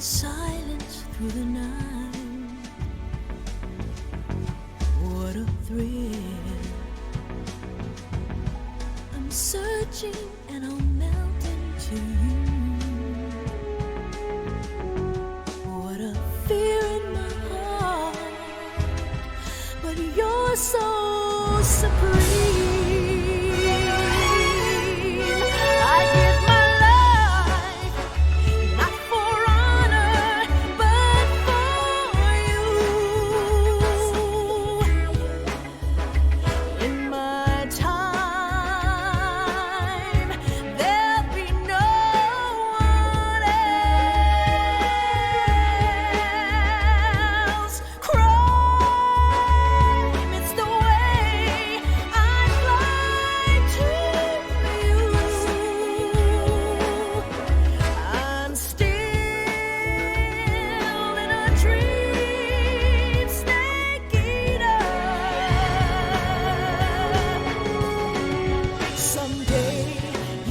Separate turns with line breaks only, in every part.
silence through the night. What a thrill. I'm searching and I'll melt into you. What a fear in my heart, but you're so supreme. I give my life, not for honor, but for you. In my time, there'll be no one else. Crime, it's the way I fly to you. I'm still in a dream, snake eater. Someday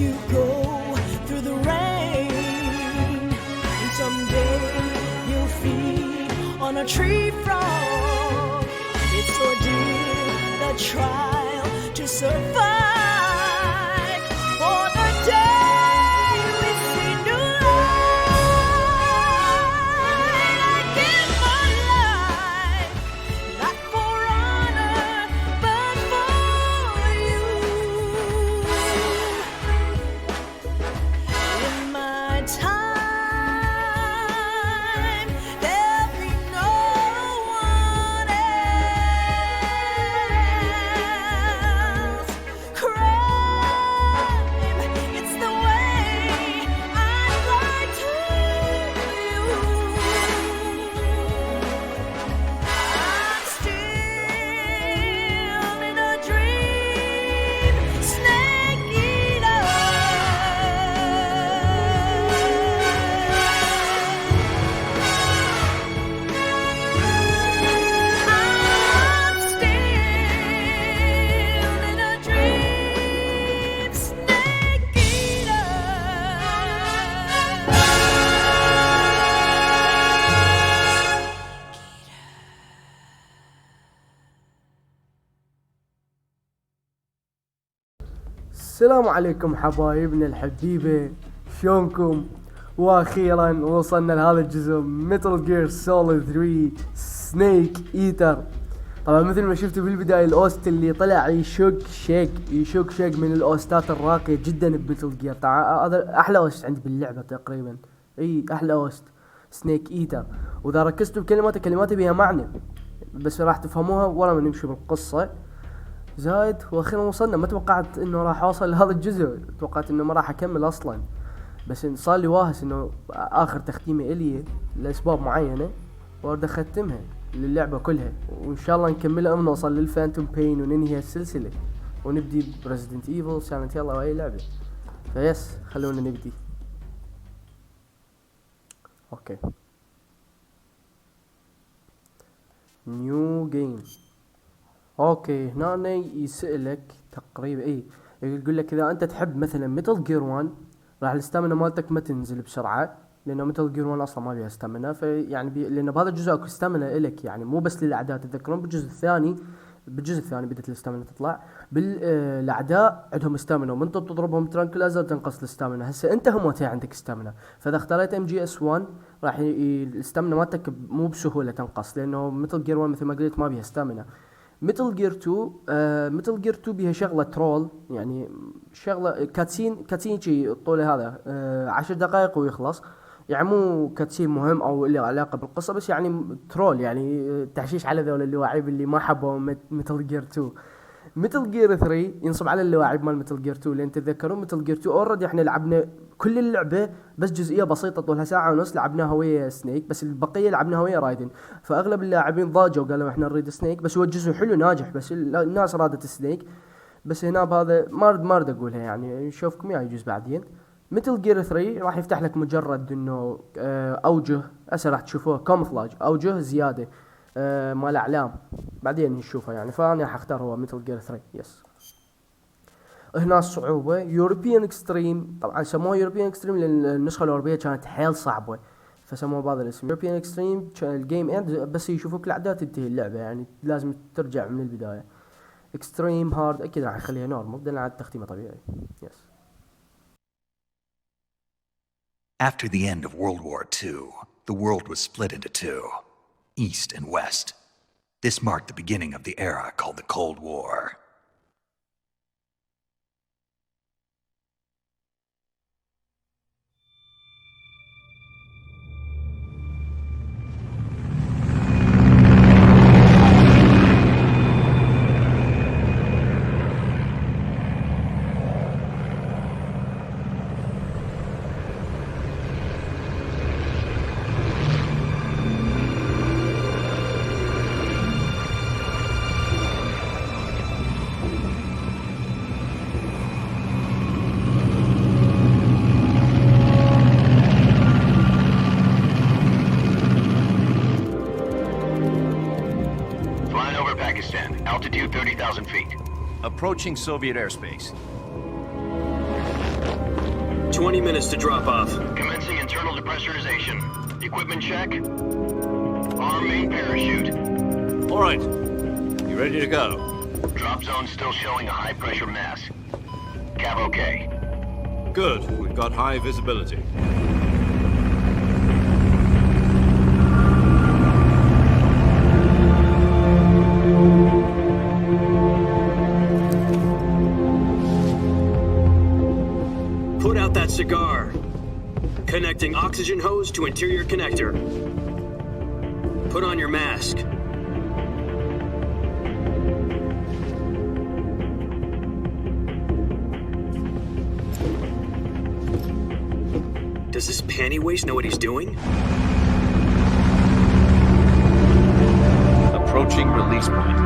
you go through the rain, and someday you'll feed on a tree frog. It's ordeal, the trial to survive. For the day we see new light, I give my life, not for honor, but for you. In my time, there'll be no one else. Crime, it's the way I fly to you. I'm still in a dream, snake eater. I'm still in a dream, snake eater.
السلام عليكم حبايبنا الحبيبه، شونكم؟ واخيرا وصلنا لهذا الجزء، ميتال جير سوليد 3 سنيك ايتر. طبعا مثل ما شفتوا بالبدايه الاوست اللي طلع يشق شق من الاوستات الراقيه جدا بميتال جير. طبعا هذا احلى اوست عندي باللعبه تقريبا، اي احلى اوست سنيك ايتر. واذا ركزتوا بكلماته بها معنى، بس راح تفهموها ورا ما نمشي بالقصه. زايد واخيرا وصلنا. ما توقعت انه راح اوصل لهذا الجزء، توقعت انه ما راح اكمل اصلا، بس صار لي واهس انه اخر تختيمه الي لاسباب معينه وارد اختمها للعبه كلها، وان شاء الله نكملها ونوصل للفانتوم بين وننهي السلسله ونبدي بريزيدنت ايفل سايلنت هيل او اي لعبه. فيس خلونا نبدي. اوكي، نيو جيم. اوكي، هنا يسألك تقريبا يقول لك اذا انت تحب مثلا ميتال جير 1 راح الاستامينا مالتك ما تنزل بسرعه، لانه ميتال جير 1 اصلا ما بيها استامينا. فيعني لان بهذا الجزء اكو استامينا الك، يعني مو بس للاعداء. تتذكرون بالجزء الثاني بدت الاستامينا تطلع بالاعداء عندهم استامينا، ومن تضربهم ترانكلايزر تنقص الاستامينا. هسه انت هم عندك استامينا، فاذا اختاريت ام جي اس 1 راح الاستامينا مالتك مو بسهوله تنقص، لانه ميتال جير 1 مثل ما قلت ما بيها استامينا. ميتال جير 2 بيها شغله ترول، يعني شغله كاتسين شي طوله هذا 10 دقائق ويخلص، يعني مو كاتسين مهم او له علاقه بالقصه، بس يعني ترول، يعني تحشيش على ذول اللواعيب اللي ما حبوا ميتال جير 2. ميتال جير 3 ينصب على اللواعيب مال ميتال جير 2، لان تتذكرون ميتال جير 2 اوريدي احنا لعبنا كل اللعبه، بس جزئيه بسيطه طولها ساعه ونص لعبناها ويا سنيك، بس البقيه لعبناها ويا رايدن. فاغلب اللاعبين ضاجوا وقالوا احنا نريد سنيك، بس هو الجزء حلو ناجح، بس الناس رادت سنيك. بس هنا بهذا ما ارد اقولها، يعني نشوفكم يا يجوز بعدين. ميتال جير 3 راح يفتح لك مجرد انه اوجه، هسه راح تشوفوه كامفلاج، اوجه زياده مال اعلام، بعدين نشوفها يعني. فانا حختار هو ميتال جير 3 يس. هنا الصعوبة يوروبيان اكستريم، طبعا سموها يوروبيان اكستريم لان النسخة الاوروبية كانت حيل صعبة، فسموه بهذا الاسم يوروبيان اكستريم الجيم اند، بس يشوفوك الاعداء تنتهي اللعبه، يعني لازم ترجع من البدايه. اكستريم هارد اكيد راح اخليها نورمال بدل على التختيمه طبيعي. يس.
After the end of World War II, the world was split into two, East and West. This marked the beginning of the era called the Cold War.
Altitude 30,000 feet.
Approaching Soviet airspace.
20 minutes to drop off.
Commencing internal depressurization. Equipment check. Arm main parachute.
All right. You ready to go?
Drop zone still showing a high pressure mass. Cav okay.
Good. We've got high visibility.
Put out that cigar. Connecting oxygen hose to interior connector. Put on your mask. Does this panty waste know what he's doing?
Approaching release point.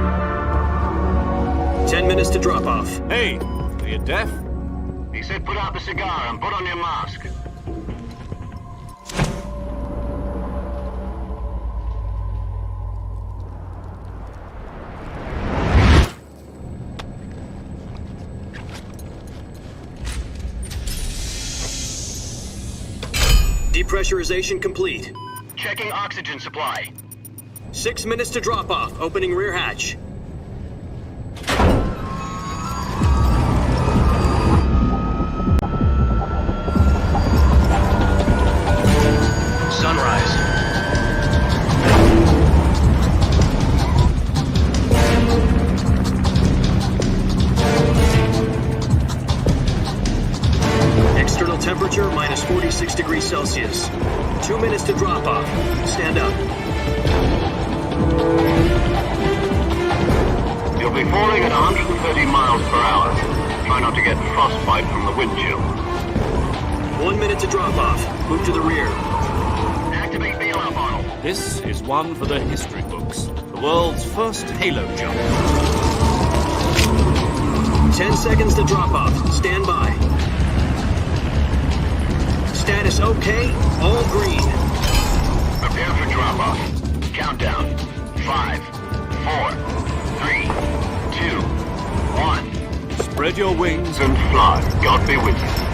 10 minutes to drop off.
Hey, are you deaf?
He said put out the cigar and put on your mask.
Depressurization complete.
Checking oxygen supply.
6 minutes to drop off. Opening rear hatch.
Sunrise.
External temperature minus 46 degrees Celsius. 2 minutes to drop off. Stand up.
You'll be falling at 130 miles per hour. Try not to get frostbite from the wind chill.
1 minute to drop off. Move to the rear.
Activate bailout model.
This is one for the history books. The world's first halo jump.
10 seconds to drop off. Stand by. Status okay. All green.
Prepare for drop off. Countdown. 5, 4, 3, 2, 1.
Spread your wings
And fly. God be with you.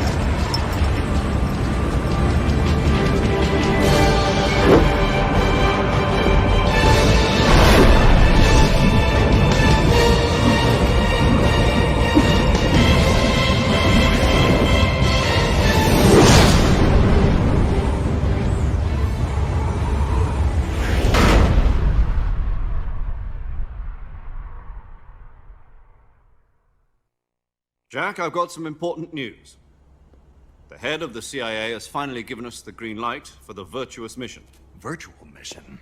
Jack, I've got some important news. The head of the CIA has finally given us the green light for the virtuous mission.
Virtual mission?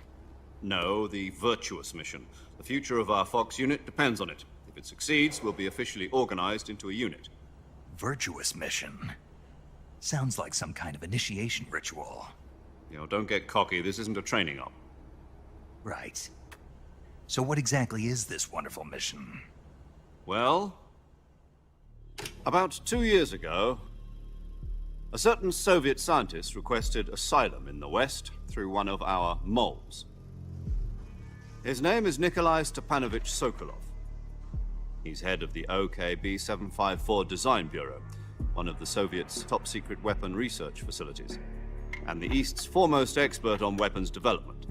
No, the virtuous mission. The future of our Fox unit depends on it. If it succeeds, we'll be officially organized into a unit.
Virtuous mission? Sounds like some kind of initiation ritual.
You know, don't get cocky. This isn't a training op.
Right. So what exactly is this wonderful mission?
Well, about 2 years ago, a certain Soviet scientist requested asylum in the West through one of our moles. His name is Nikolai Stepanovich Sokolov. He's head of the OKB 754 Design Bureau, one of the Soviets' top-secret weapon research facilities. and the East's foremost expert on weapons development.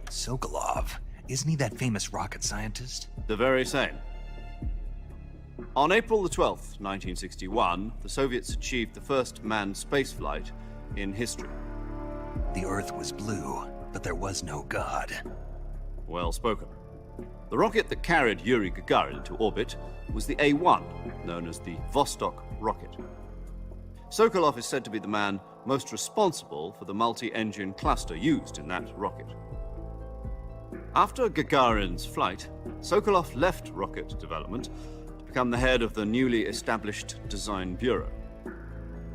Sokolov, isn't he that famous rocket scientist?
The very same. On April the 12th, 1961, the Soviets achieved the first manned spaceflight in history.
The Earth was blue, but there was no God.
Well spoken. The rocket that carried Yuri Gagarin to orbit was the A-1, known as the Vostok rocket. Sokolov is said to be the man most responsible for the multi-engine cluster used in that rocket. After Gagarin's flight, Sokolov left rocket development to become the head of the newly established Design Bureau.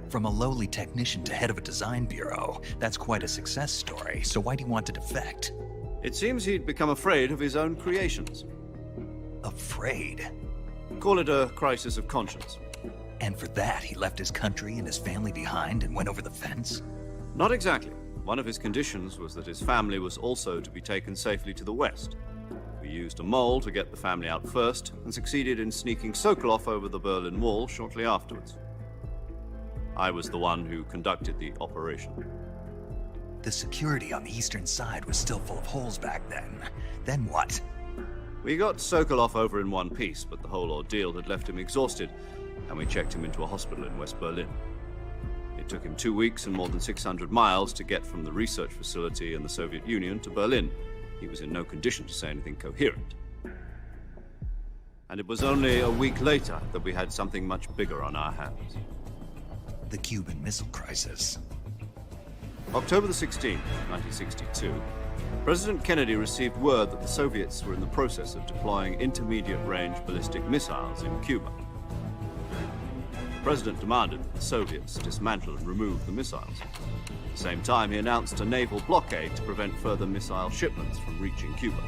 From a lowly technician to head of a design bureau, that's quite a success story. So why'd he want to defect?
It seems he'd become afraid of his own creations.
Afraid?
Call it a crisis of conscience.
And for that, he left his country and his family behind and went over the fence?
Not exactly. One of his conditions was that his family was also to be taken safely to the west. We used a mole to get the family out first and succeeded in sneaking Sokolov over the Berlin Wall shortly afterwards. I was the one who conducted the operation.
The security on the eastern side was still full of holes back then. Then what?
We got Sokolov over in one piece, but the whole ordeal had left him exhausted, and we checked him into a hospital in West Berlin. It took him 2 weeks and more than 600 miles to get from the research facility in the Soviet Union to Berlin. He was in no condition to say anything coherent. And it was only a week later that we had something much bigger on our hands.
The Cuban Missile Crisis.
October the 16th, 1962, President Kennedy received word that the Soviets were in the process of deploying intermediate-range ballistic missiles in Cuba. The President demanded that the Soviets dismantle and remove the missiles. At the same time, he announced a naval blockade to prevent further missile shipments from reaching Cuba.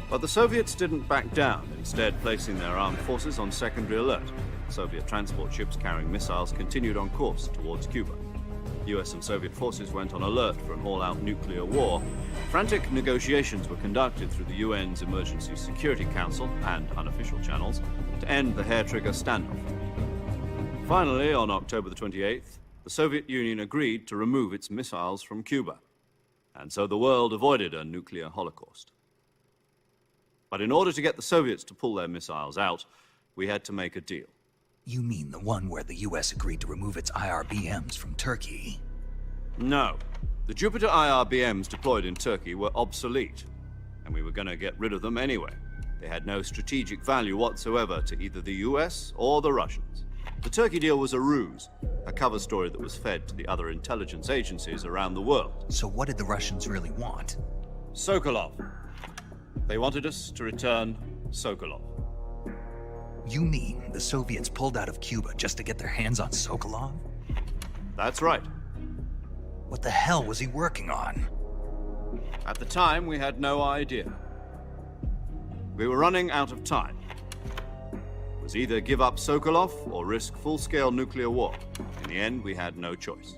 But the Soviets didn't back down, instead placing their armed forces on secondary alert. Soviet transport ships carrying missiles continued on course towards Cuba. US and Soviet forces went on alert for an all-out nuclear war. Frantic negotiations were conducted through the UN's Emergency Security Council and unofficial channels to end the hair-trigger standoff. Finally, on October the 28th, the Soviet Union agreed to remove its missiles from Cuba. And so the world avoided a nuclear holocaust. But in order to get the Soviets to pull their missiles out, we had to make a deal.
You mean the one where the US agreed to remove its IRBMs from Turkey?
No. The Jupiter IRBMs deployed in Turkey were obsolete, and we were going to get rid of them anyway. They had no strategic value whatsoever to either the US or the Russians. The Turkey deal was a ruse, a cover story that was fed to the other intelligence agencies around the world.
So what did the Russians really want?
Sokolov. They wanted us to return Sokolov.
You mean the Soviets pulled out of Cuba just to get their hands on Sokolov?
That's right.
What the hell was he working on?
At the time, we had no idea. We were running out of time. It was either give up Sokolov or risk full-scale nuclear war. In the end, we had no choice.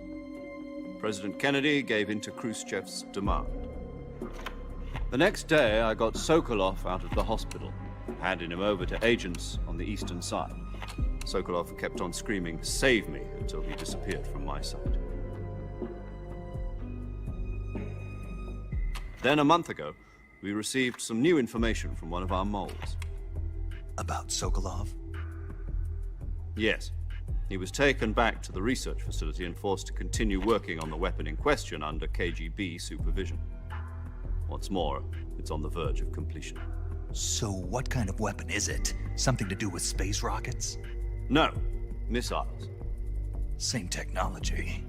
President Kennedy gave in to Khrushchev's demand. The next day, I got Sokolov out of the hospital, handing him over to agents on the eastern side. Sokolov kept on screaming, "Save me," until he disappeared from my sight. Then a month ago, we received some new information from one of our moles.
About Sokolov?
Yes. He was taken back to the research facility and forced to continue working on the weapon in question under KGB supervision. What's more, it's on the verge of completion.
So what kind of weapon is it? Something to do with space rockets?
No, missiles.
Same technology.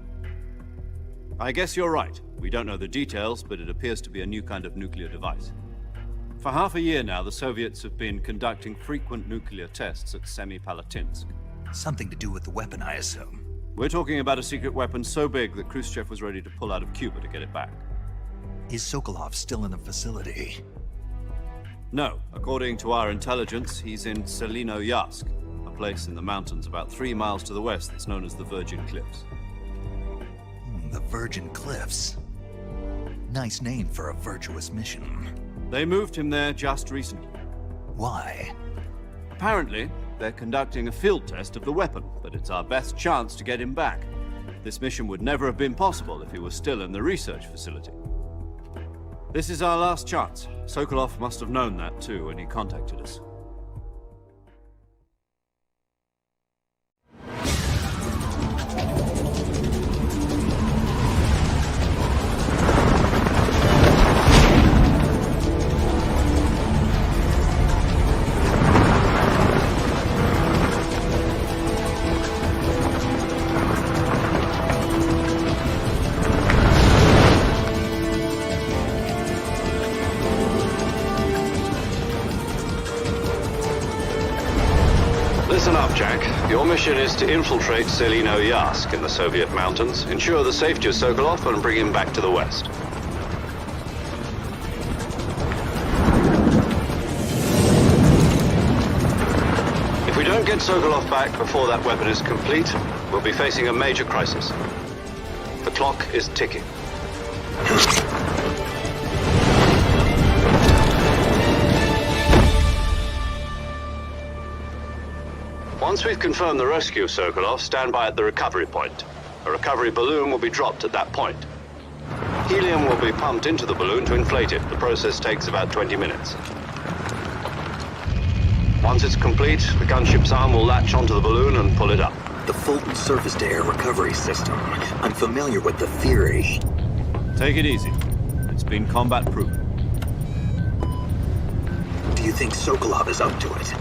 I guess you're right. We don't know the details, but it appears to be a new kind of nuclear device. For half a year now, the Soviets have been conducting frequent nuclear tests at Semipalatinsk.
Something to do with the weapon, I assume.
We're talking about a secret weapon so big that Khrushchev was ready to pull out of Cuba to get it back.
Is Sokolov still in the facility?
No. According to our intelligence, he's in Selinoyarsk, a place in the mountains about 3 miles to the west that's known as the Virgin Cliffs.
The Virgin Cliffs. Nice name for a virtuous mission.
They moved him there just recently.
Why?
Apparently, they're conducting a field test of the weapon, but it's our best chance to get him back. this mission would never have been possible if he was still in the research facility. This is our last chance. Sokolov must have known that too when he contacted us.
Listen up, Jack. Your mission is to infiltrate Selino Yask in the Soviet mountains, ensure the safety of Sokolov, and bring him back to the West. If we don't get Sokolov back before that weapon is complete, we'll be facing a major crisis. The clock is ticking. Once we've confirmed the rescue of Sokolov, stand by at the recovery point. A recovery balloon will be dropped at that point. Helium will be pumped into the balloon to inflate it. The process takes about 20 minutes. Once it's complete, the gunship's arm will latch onto the balloon and pull it up.
The Fulton surface-to-air recovery system. I'm familiar with the theory.
Take it easy. It's been combat-proven.
Do you think Sokolov is up to it?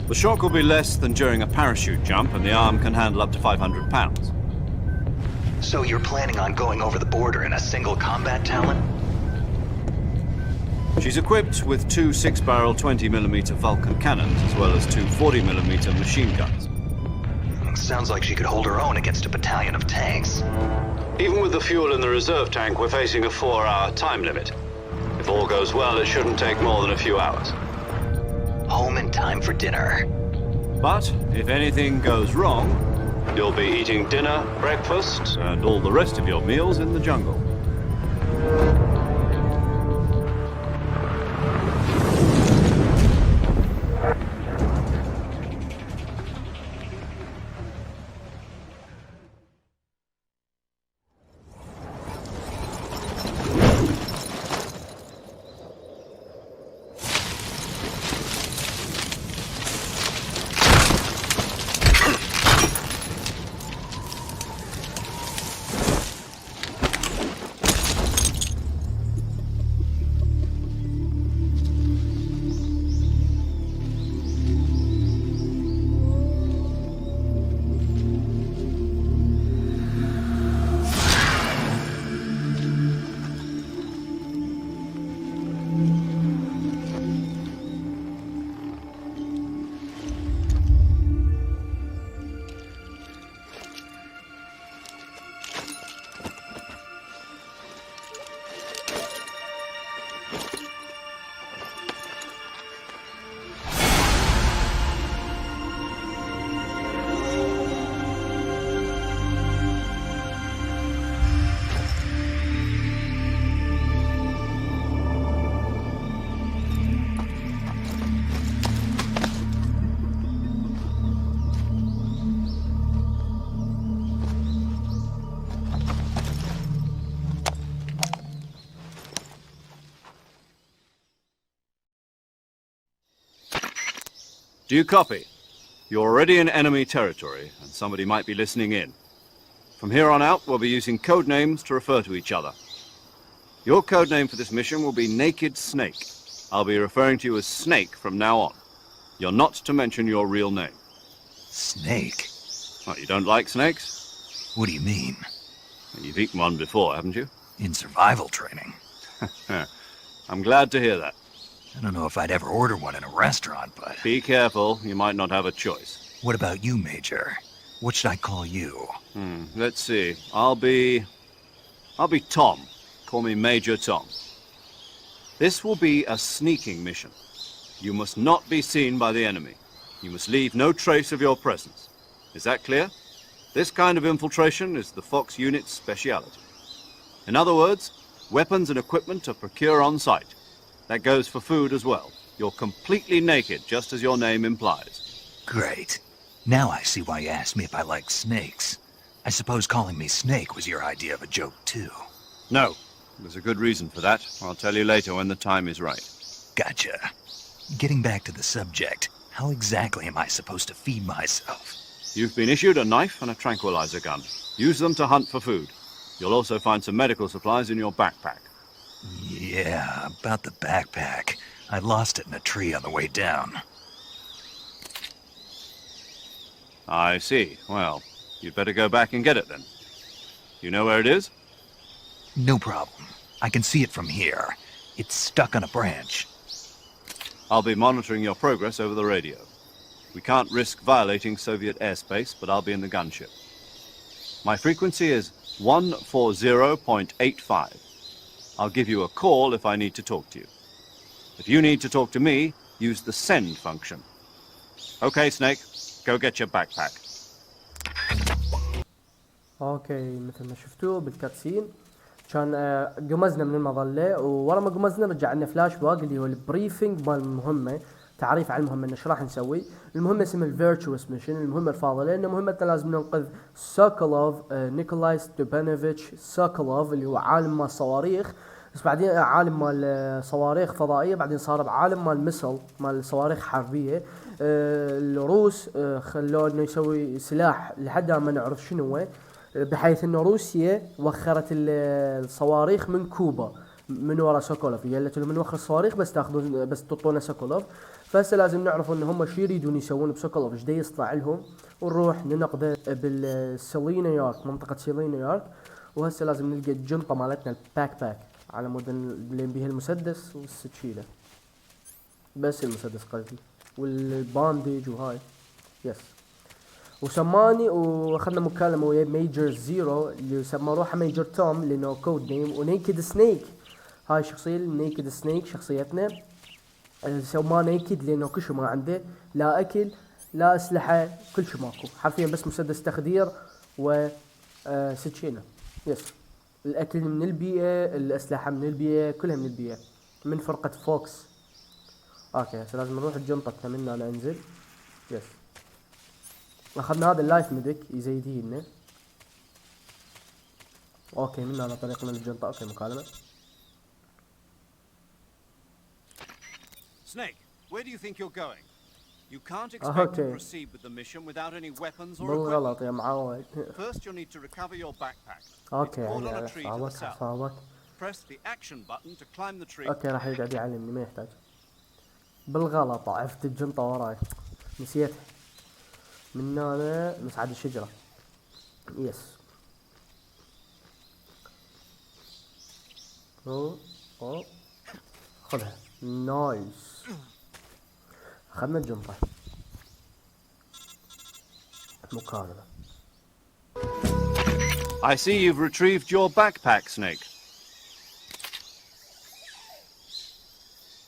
The shock will be less than during a parachute jump, and the arm can handle up to 500 pounds.
So you're planning on going over the border in a single combat Talon?
She's equipped with two 6-barrel 20mm Vulcan cannons, as well as two 40mm machine guns.
Sounds like she could hold her own against a battalion of tanks.
Even with the fuel in the reserve tank, we're facing a 4-hour time limit. If all goes well, it shouldn't take more than a few hours.
Home in time for dinner.
But if anything goes wrong,
You'll be eating dinner, breakfast,
and all the rest of your meals in the jungle. Do you copy? You're already in enemy territory, and somebody might be listening in. From here on out, we'll be using code names to refer to each other. Your code name for this mission will be Naked Snake. I'll be referring to you as Snake from now on. You're not to mention your real name.
Snake?
What, you don't like snakes?
What do you mean?
You've eaten one before, haven't you?
In survival training.
I'm glad to hear that.
I don't know if I'd ever order one in a restaurant, but...
Be careful, you might not have a choice.
What about you, Major? What should I call you?
Let's see. I'll be Tom. Call me Major Tom. This will be a sneaking mission. You must not be seen by the enemy. You must leave no trace of your presence. Is that clear? This kind of infiltration is the Fox unit's speciality. In other words, weapons and equipment are procured on site. That goes for food as well. You're completely naked, just as your name implies.
Great. Now I see why you asked me if I like snakes. I suppose calling me Snake was your idea of a joke, too.
No, there's a good reason for that. I'll tell you later when the time is right.
Gotcha. Getting back to the subject, how exactly am I supposed to feed myself?
You've been issued a knife and a tranquilizer gun. Use them to hunt for food. You'll also find some medical supplies in your backpack.
Yeah, about the backpack. I lost it in a tree on the way down.
I see. Well, you'd better go back and get it then. You know where it is?
No problem. I can see it from here. It's stuck on a branch.
I'll be monitoring your progress over the radio. We can't risk violating Soviet airspace, but I'll be in the gunship. My frequency is 140.85. I'll give you a call if I need to talk to you. If you need to talk to me, use the send function. Okay, Snake, go get your backpack.
اوكي مثل ما شفتوا بالكاتسين كان قمزنا من المظله، وورا ما قمزنا رجع لنا فلاش باك اللي هو البريفنج مال المهمه، تعريف على المهمه ايش راح نسوي. المهمه اسمها الفيرتشوس ميشن، المهمه الفاضله، لان مهمتنا لازم ننقذ سوكولوف نيكولاي ستوبانوفيتش سوكولوف اللي هو عالم مال صواريخ، بس بعدين عالم مال صواريخ فضائيه، بعدين صار بعالم مال مسل مال صواريخ حربيه. الروس خلوه انه يسوي سلاح لحد ما نعرف شنو هو، بحيث انه روسيا وخرت الصواريخ من كوبا من وراء سوكولوف، قالت لهم نوخر الصواريخ بس تاخذون بس تعطونا سوكولوف. فهسه لازم نعرف ان هم شو يريدون يسوون بسوكولوف، ايش دا يصنع لهم، ونروح ننقذه بالسيلينا يارك، منطقه سيلينا يارك. وهسه لازم نلقى الجنطه مالتنا الباك باك على مود اللي بيها المسدس والسكينه، بس المسدس قصدي والبانديج وهاي يس. وسماني واخذنا مكالمه ويا ميجر زيرو اللي سمى روحه ميجر توم لانه كود نيم، ونيكد سنيك هاي الشخصيه نيكد سنيك شخصيتنا. سماه نيكد لانه كل شيء ما عنده، لا اكل لا اسلحه، كل شيء ماكو حرفيا، بس مسدس تخدير وسكينه يس. الاكل من البيئه، الاسلحه من البيئه، كلها من البيئه من فرقه فوكس. اوكي هسه لازم نروح الجنطتنا من هنا ننزل يس. اخذنا هذا اللايف ميديك يزيدي لنا. اوكي من هنا طريقنا للجنطه. اوكي مكالمه.
Snake, where do you think you're going? You can't expect to
Okay.
proceed with the mission without any weapons or
بالغلط
equipment.
يا معود.
First, you'll need to recover your backpack.
اوكي
It's caught
يعني
on a tree to the
عصابك
south.
عصابك.
Press the action button to climb the tree.
اوكي راح يقعد يعلمني ما يحتاج. بالغلط عرفت الجنطه وراي نسيتها. من هنا نصعد الشجره يس. او خذها نايس. اخذنا الجنطه. مكالمه.
I see you've retrieved your backpack, Snake.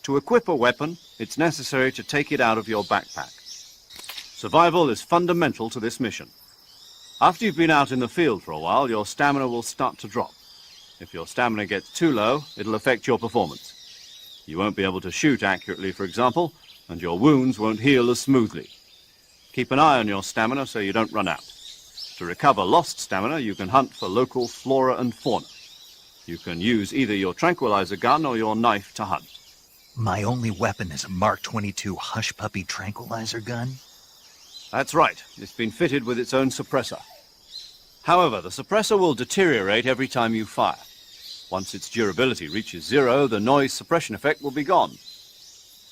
To equip a weapon, it's necessary to take it out of your backpack. Survival is fundamental to this mission. After you've been out in the field for a while, your stamina will start to drop. If your stamina gets too low, it'll affect your performance. You won't be able to shoot accurately, for example, and your wounds won't heal as smoothly. Keep an eye on your stamina so you don't run out. To recover lost stamina, you can hunt for local flora and fauna. You can use either your tranquilizer gun or your knife to hunt.
My only weapon is a Mark 22 Hush Puppy tranquilizer gun?
That's right. It's been fitted with its own suppressor. However, the suppressor will deteriorate every time you fire. Once its durability reaches zero, the noise suppression effect will be gone.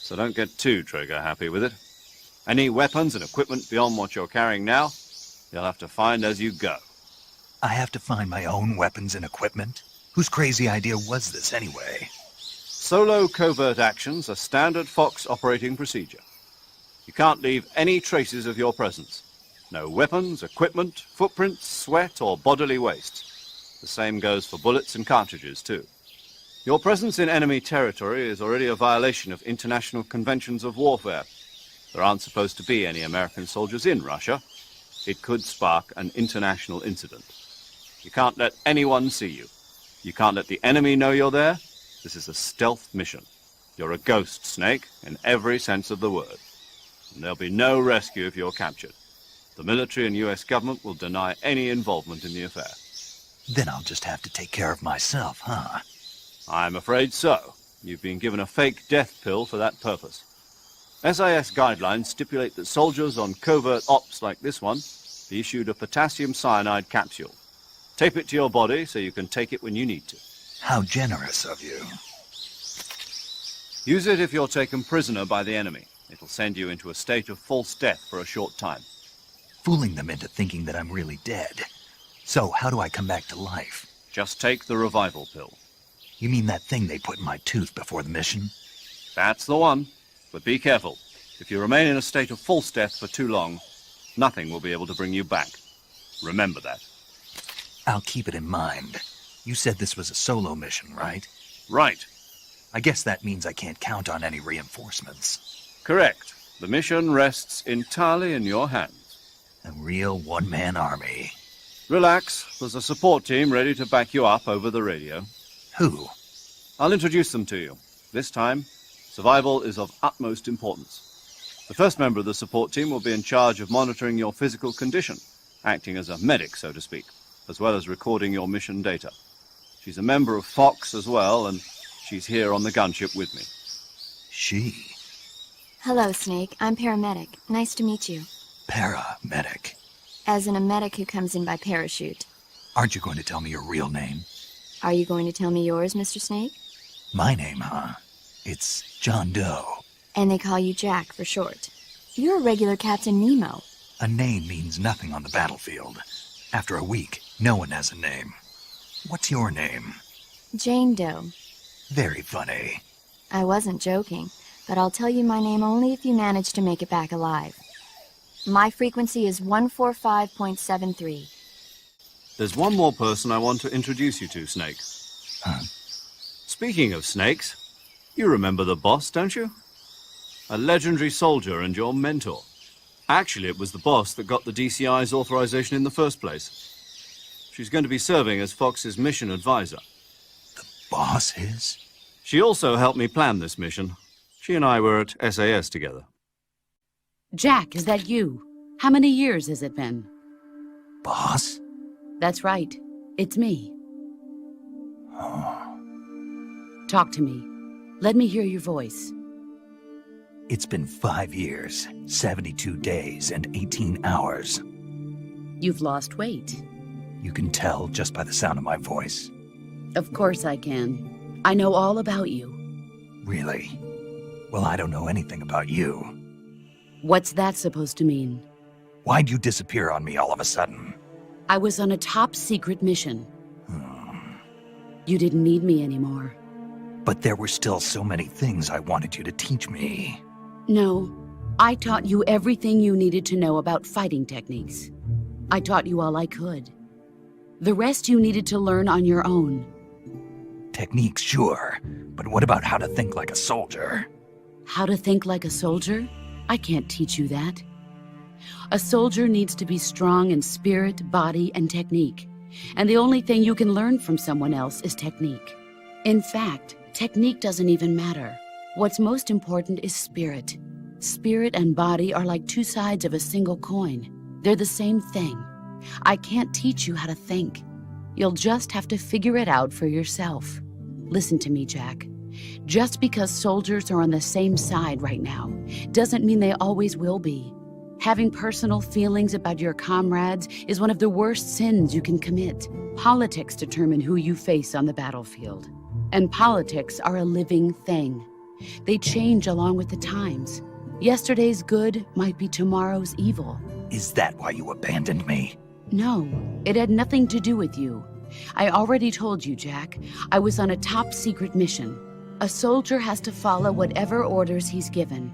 So don't get too trigger happy with it. Any weapons and equipment beyond what you're carrying now, you'll have to find as you go.
I have to find my own weapons and equipment? Whose crazy idea was this anyway?
Solo covert actions are standard Fox operating procedure. You can't leave any traces of your presence. No weapons, equipment, footprints, sweat, or bodily waste. The same goes for bullets and cartridges, too. Your presence in enemy territory is already a violation of international conventions of warfare. There aren't supposed to be any American soldiers in Russia. It could spark an international incident. You can't let anyone see you. You can't let the enemy know you're there. This is a stealth mission. You're a ghost, Snake, in every sense of the word. And there'll be no rescue if you're captured. The military and US government will deny any involvement in the affair.
Then I'll just have to take care of myself, huh?
I'm afraid so. You've been given a fake death pill for that purpose. SIS guidelines stipulate that soldiers on covert ops like this one be issued a potassium cyanide capsule. Tape it to your body so you can take it when you need to.
How generous of you.
Use it if you're taken prisoner by the enemy. It'll send you into a state of false death for a short time.
Fooling them into thinking that I'm really dead. So, how do I come back to life?
Just take the revival pill.
You mean that thing they put in my tooth before the mission?
That's the one. But be careful. If you remain in a state of false death for too long, nothing will be able to bring you back. Remember that.
I'll keep it in mind. You said this was a solo mission, right?
Right.
I guess that means I can't count on any reinforcements.
Correct. The mission rests entirely in your hands.
A real one-man army.
Relax. There's a support team ready to back you up over the radio.
Who?
I'll introduce them to you. This time, survival is of utmost importance. The first member of the support team will be in charge of monitoring your physical condition, acting as a medic, so to speak, as well as recording your mission data. She's a member of Fox as well, and she's here on the gunship with me.
She?
Hello, Snake. I'm paramedic. Nice to meet you.
Paramedic.
As in a medic who comes in by parachute.
Aren't you going to tell me your real name?
Are you going to tell me yours, Mr. Snake?
My name, huh? It's John Doe.
And they call you Jack for short. You're a regular Captain Nemo.
A name means nothing on the battlefield. After a week, no one has a name. What's your name?
Jane Doe.
Very funny.
I wasn't joking, but I'll tell you my name only if you manage to make it back alive. My frequency is 145.73.
There's one more person I want to introduce you to, Snake.
Huh?
Speaking of snakes, you remember the boss, don't you? A legendary soldier and your mentor. Actually, it was the boss that got the DCI's authorization in the first place. She's going to be serving as Fox's mission advisor.
The boss is?
She also helped me plan this mission. She and I were at SAS together.
Jack, is that you? How many years has it been?
Boss?
That's right. It's me.
Oh.
Talk to me. Let me hear your voice.
It's been 5 years, 72 days, and 18 hours.
You've lost weight.
You can tell just by the sound of my voice.
Of course I can. I know all about you.
Really? Well, I don't know anything about you.
What's that supposed to mean?
Why'd you disappear on me all of a sudden?
I was on a top-secret mission. You didn't need me anymore.
But there were still so many things I wanted you to teach me.
No, I taught you everything you needed to know about fighting techniques. I taught you all I could. The rest you needed to learn on your own.
Techniques, sure. But what about how to think like a soldier?
How to think like a soldier? I can't teach you that. A soldier needs to be strong in spirit, body, and technique. And the only thing you can learn from someone else is technique. In fact, technique doesn't even matter. What's most important is spirit. Spirit and body are like two sides of a single coin. They're the same thing. I can't teach you how to think. You'll just have to figure it out for yourself. Listen to me, Jack. Just because soldiers are on the same side right now doesn't mean they always will be. Having personal feelings about your comrades is one of the worst sins you can commit. Politics determine who you face on the battlefield. And politics are a living thing. They change along with the times. Yesterday's good might be tomorrow's evil.
Is that why you abandoned me?
No, it had nothing to do with you. I already told you, Jack. I was on a top-secret mission. A soldier has to follow whatever orders he's given.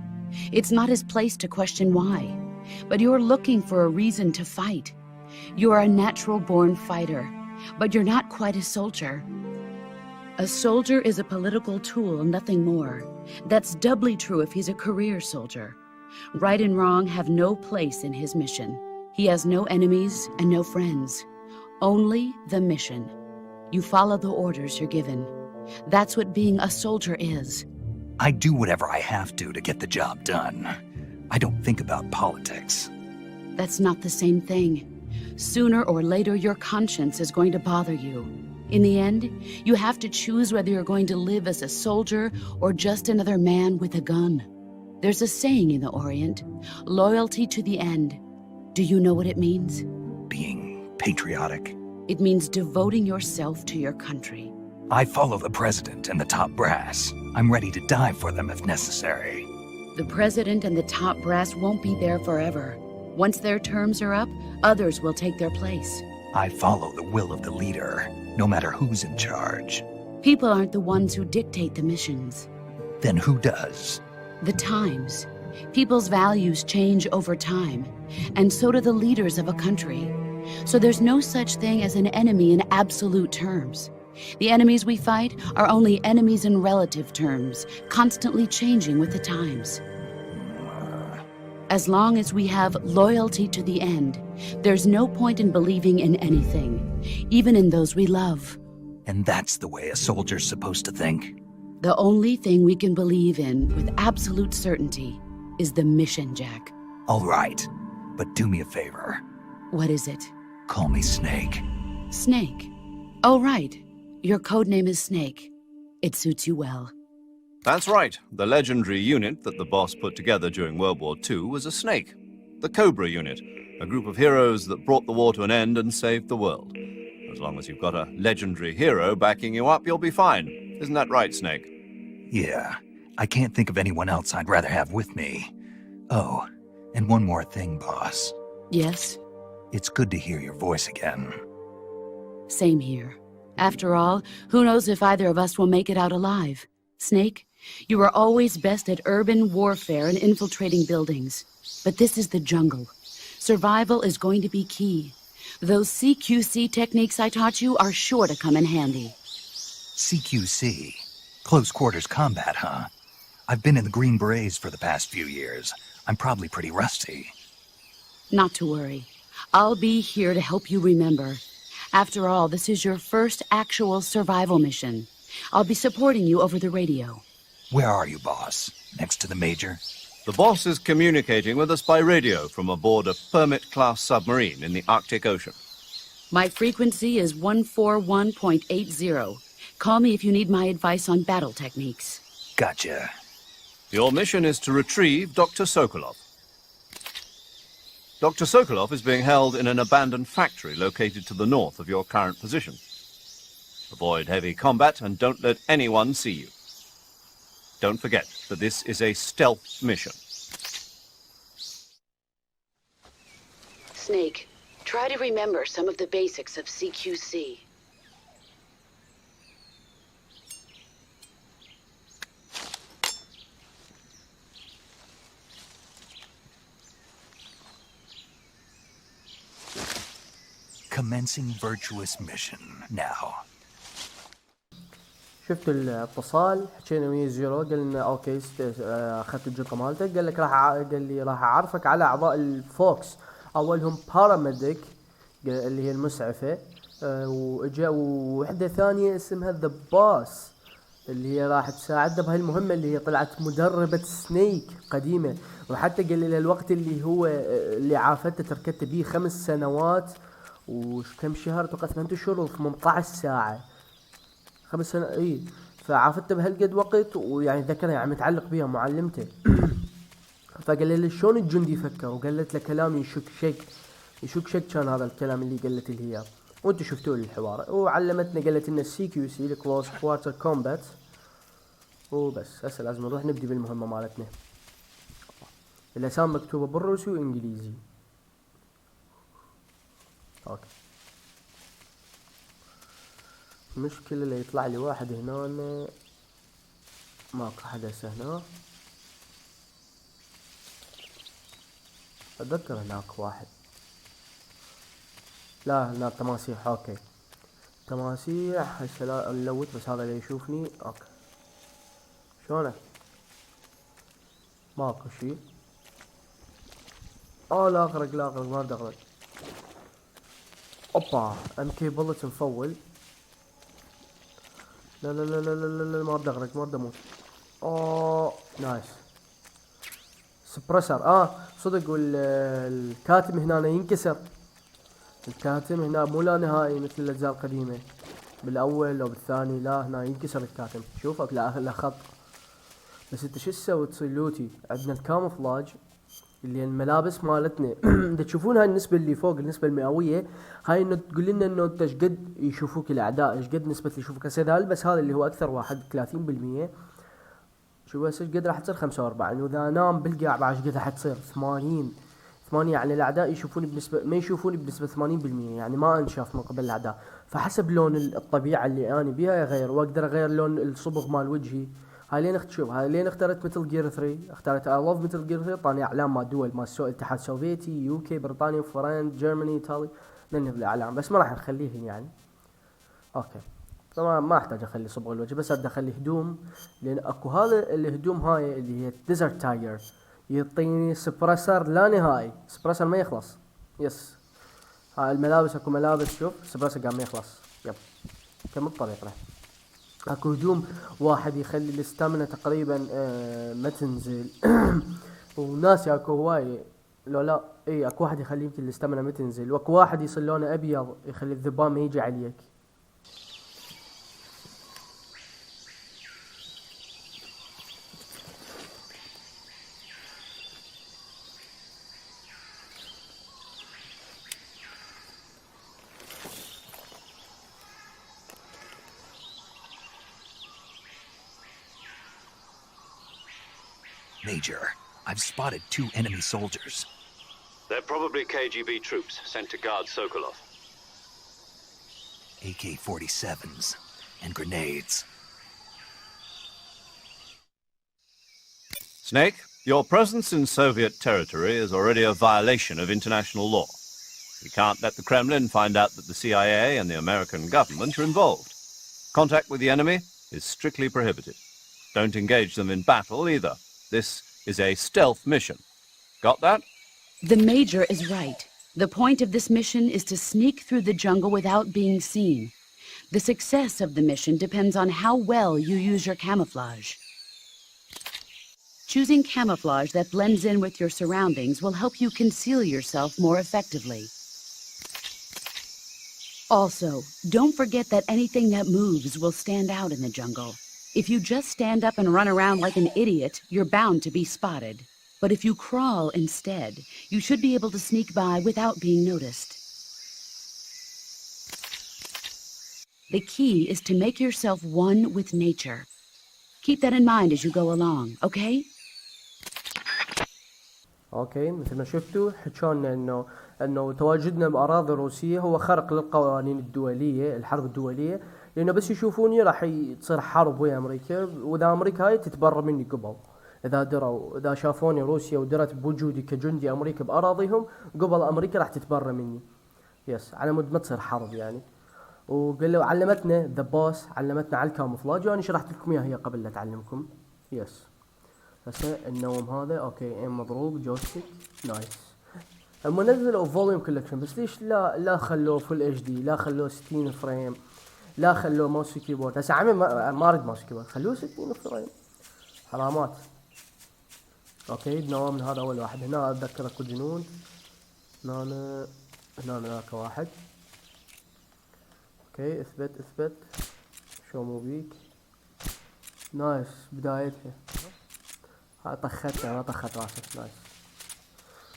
It's not his place to question why. But you're looking for a reason to fight. You're a natural-born fighter, but you're not quite a soldier. A soldier is a political tool, nothing more. That's doubly true if he's a career soldier. Right and wrong have no place in his mission. He has no enemies and no friends. Only the mission. You follow the orders you're given. That's what being a soldier is.
I do whatever I have to get the job done. I don't think about politics.
That's not the same thing. Sooner or later, your conscience is going to bother you. In the end, you have to choose whether you're going to live as a soldier or just another man with a gun. There's a saying in the Orient, loyalty to the end. Do you know what it means?
Being patriotic.
It means devoting yourself to your country.
I follow the president and the top brass. I'm ready to die for them if necessary.
The president and the top brass won't be there forever. Once their terms are up, others will take their place.
I follow the will of the leader, no matter who's in charge.
People aren't the ones who dictate the missions.
Then who does?
The times. People's values change over time, and so do the leaders of a country. So there's no such thing as an enemy in absolute terms. The enemies we fight are only enemies in relative terms, constantly changing with the times. As long as we have loyalty to the end, there's no point in believing in anything, even in those we love.
And that's the way a soldier's supposed to think?
The only thing we can believe in with absolute certainty is the mission, Jack.
All right, but do me a favor.
What is it?
Call me Snake.
Snake. Oh, right. Your code name is Snake. It suits you well.
That's right. The legendary unit that the boss put together during World War II was a snake. The Cobra unit, a group of heroes that brought the war to an end and saved the world. As long as you've got a legendary hero backing you up, you'll be fine. Isn't that right, Snake?
Yeah, I can't think of anyone else I'd rather have with me. Oh, and one more thing, boss.
Yes?
It's good to hear your voice again.
Same here. After all, who knows if either of us will make it out alive? Snake, you are always best at urban warfare and infiltrating buildings. But this is the jungle. Survival is going to be key. Those CQC techniques I taught you are sure to come in handy.
CQC? Close quarters combat, huh? I've been in the Green Berets for the past few years. I'm probably pretty rusty.
Not to worry. I'll be here to help you remember. After all, this is your first actual survival mission. I'll be supporting you over the radio.
Where are you, boss? Next to the Major?
The boss is communicating with us by radio from aboard a Permit-class submarine in the Arctic Ocean.
My frequency is 141.80. Call me if you need my advice on battle techniques.
Gotcha.
Your mission is to retrieve Dr. Sokolov. Dr. Sokolov is being held in an abandoned factory located to the north of your current position. Avoid heavy combat and don't let anyone see you. Don't forget that this is a stealth mission.
Snake, try to remember some of the basics of CQC.
Commencing virtuous mission now.
شفت الاتصال، حكينا ويا زيرو، قال لنا اوكي اخذت الجرقه مالتك، قال لك قال لي راح اعرفك على اعضاء الفوكس. اولهم باراميديك اللي هي المسعفه، واجا وحده ثانيه اسمها ذا باس اللي هي راح تساعدنا بهالمهمه، اللي هي طلعت مدربه سنيك قديمه. وحتى قال لي الوقت اللي هو اللي عافته تركت بيه 5 سنوات وكم شهر، اتوقع 8 شهور و18 ساعه. 5 سنوات اي، فعافته بهالقد وقت، ويعني ذكرها يعني متعلق بيها معلمته. فقال لي شلون الجندي يفكر، وقالت له كلام يشك شك كان هذا الكلام اللي قالت لي اياه، وانتم شفتوا الحوار. وعلمتنا قالت لنا السي كيو سي الكلوز كوارتر كومبات. وبس هسه لازم نروح نبدي بالمهمه مالتنا. الاسامي مكتوبه بالروسي وانجليزي. اوكي. المشكلة اللي يطلع لي واحد هنا ماكو حدا هنا. اتذكر هناك واحد، لا هناك تماسيح. اوكي تماسيح هسه لا نلوت، بس هذا اللي يشوفني. اوكي شلونك؟ ماكو شي. لا اغرق ما بدي اغرق. اوبا ام كي بولت مفول. لا لا لا لا لا لا ما بدي اغرق، ما بدي اموت. نايس. سبرسر صدق. والكاتم هنا ينكسر، الكاتم هنا مو لا نهائي مثل الاجزاء القديمه بالاول او بالثاني، لا هنا ينكسر الكاتم. شوفك لا خط. بس انت شو تسوي؟ تصير لوتي. عندنا الكاموفلاج اللي الملابس مالتنا اذا تشوفون هاي النسبه اللي فوق، النسبه المئويه، هاي انه تقول لنا انه انت ايش قد يشوفوك الاعداء، ايش قد نسبه اللي يشوفوك. هسه اذا البس هذا اللي هو اكثر واحد 30%، شوف هسه ايش قد راح تصير 45. واذا انام بالقاع بعد ايش قد راح تصير 80. يعني الاعداء يشوفوني بنسبه، ما يشوفوني بنسبه 80%، يعني ما انشاف من قبل الاعداء. فحسب لون الطبيعه اللي اني بيها يغير، واقدر اغير لون الصبغ مال وجهي. هاي لين شوف، هاي لين اخترت مثل جير 3، اخترت اي لاف مثل جير 3، طاني اعلام مال دول مال الاتحاد السوفيتي، يوكي، بريطانيا، فرنسا، جرماني، ايطاليا، لان الاعلام. بس ما راح نخليه يعني. اوكي طبعا ما احتاج اخلي صبغ الوجه، بس بدي اخلي هدوم، لان اكو هذا الهدوم هاي اللي هي ديزرت تايجر يعطيني سبرسر لا نهائي، سبرسر ما يخلص. يس هاي الملابس، اكو ملابس شوف سبرسر قام ما يخلص. يب كم الطريقة. اكو هدوم واحد يخلي الاستامنة تقريبا ما تنزل وناس اكو هواي لو لا اي اكو واحد يخلي يمكن الاستامنة ما تنزل، واكو واحد يصير لونه ابيض يخلي الذبان ما يجي عليك.
Major, I've spotted 2 enemy soldiers.
They're probably KGB troops sent to guard Sokolov.
AK-47s and grenades.
Snake, your presence in Soviet territory is already a violation of international law. We can't let the Kremlin find out that the CIA and the American government are involved. Contact with the enemy is strictly prohibited. Don't engage them in battle either. This is a stealth mission. Got that?
The Major is right. The point of this mission is to sneak through the jungle without being seen. The success of the mission depends on how well you use your camouflage. Choosing camouflage that blends in with your surroundings will help you conceal yourself more effectively. Also, don't forget that anything that moves will stand out in the jungle. If you just stand up and run around like an idiot, you're bound to be spotted. But if you crawl instead, you should be able to sneak by without being noticed. The key is to make yourself one with nature. Keep that in mind as you go along, okay?
اوكي مثل ما شفتوا حكونا انه تواجدنا باراضي روسيه هو خرق للقوانين الدوليه، الحرب الدوليه، لانه بس يشوفوني راح تصير حرب ويا امريكا، واذا امريكا هاي تتبرى مني قبل. اذا شافوني روسيا ودرت بوجودي كجندي امريكا باراضيهم قبل، امريكا راح تتبرى مني. يس على مود ما تصير حرب يعني. وقال له علمتنا ذا بوس، علمتنا على الكاموفلاج، وانا شرحت لكم اياها هي قبل لا تعلمكم. يس هسه النوم هذا اوكي ام مضروب جوستيك نايس. اما نزلوا فوليوم كولكشن، بس ليش لا خلوه فل اتش دي، لا خلوه 60 فريم، لا خلوه ماوس كيبورد. هسه عمي ما اريد ماوس كيبورد، خلوه 60 فريم حرامات. اوكي نوم من هذا اول واحد. هنا اتذكر اكو جنود، هنا ذاك واحد. اوكي اثبت شو مو بيك. نايس بدايتها. طختها ما طخت راسك. نايس.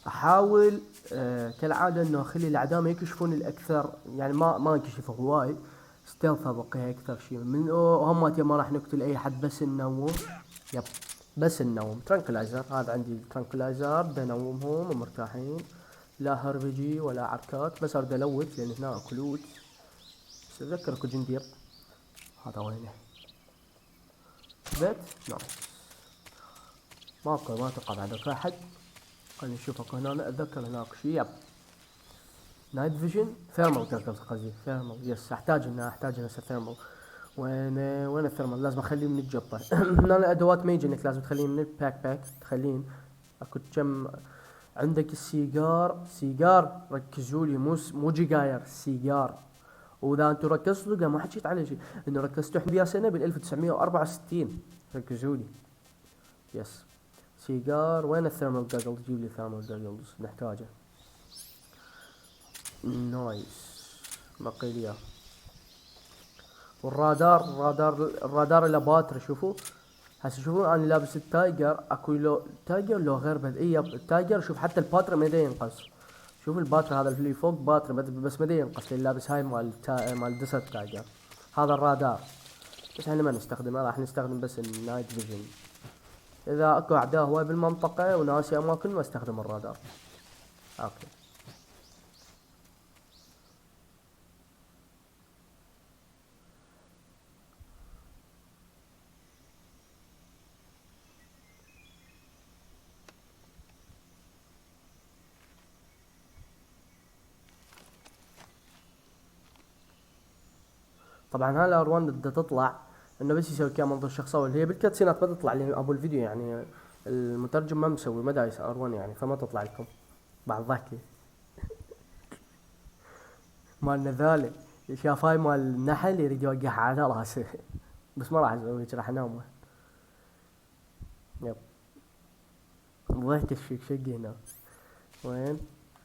احاول كالعاده انه اخلي الاعداء ما يكشفون الاكثر، يعني ما انكشف هواي، ستيلث ابقيها اكثر شيء من هم ما راح نقتل اي حد، بس النوم. يب بس النوم. ترانكلايزر هذا عندي ترانكلايزر، بدي انومهم ومرتاحين، لا هربجي ولا عركات، بس اريد الوت لان هنا اكو لوت. بس اتذكر اكو جندير. هذا وينه؟ ثبت نايس. ما اتوقع بعد احد. خلينا نشوف اكو هنا، اتذكر هناك شيء. يب نايت فيجن ثيرمال قصدي ثيرمال. يس احتاج هسه ثيرمال. وين الثيرمال؟ لازم اخليه من الجبه. هنا الادوات ما يجي انك لازم تخليه من الباك تخلين. اكو كم عندك السيجار ركزوا لي، مو جيجاير، سيجار. واذا انتم ركزتوا ما حكيت على شيء، انه ركزتوا احنا بيا سنه بال 1964. ركزوا لي. يس سيجار. وين الثيرمال جاجلز؟ جيب لي ثيرمال جاجلز نحتاجه. نايس بقي لي. والرادار الرادار له باتري. شوفوا هسه شوفوا انا لابس التايجر. اكو لو تايجر لو غير بدئية التايجر. شوف حتى الباتري ما ينقص. شوف الباتري هذا اللي فوق باتري بس ما ينقص اللي لابس هاي مال ديسرت تايجر. هذا الرادار بس احنا ما نستخدمه. راح نستخدم بس النايت فيجن اذا اكو اعداء هواي بالمنطقة وناسي اماكن ما استخدم الرادار. اوكي طبعا هاي الار1 بدها تطلع انه بس يسوي كذا منظور شخص اول. هي بالكاتسينات ما تطلع لي ابو الفيديو يعني المترجم ما مسوي ما دايس ار1 يعني فما تطلع لكم بعد ضحكي. مال نذالي شاف هاي مال النحل يريد يوقعها على راسه بس ما راح اسوي هيك راح انام. يب ضحك الشق هنا. وين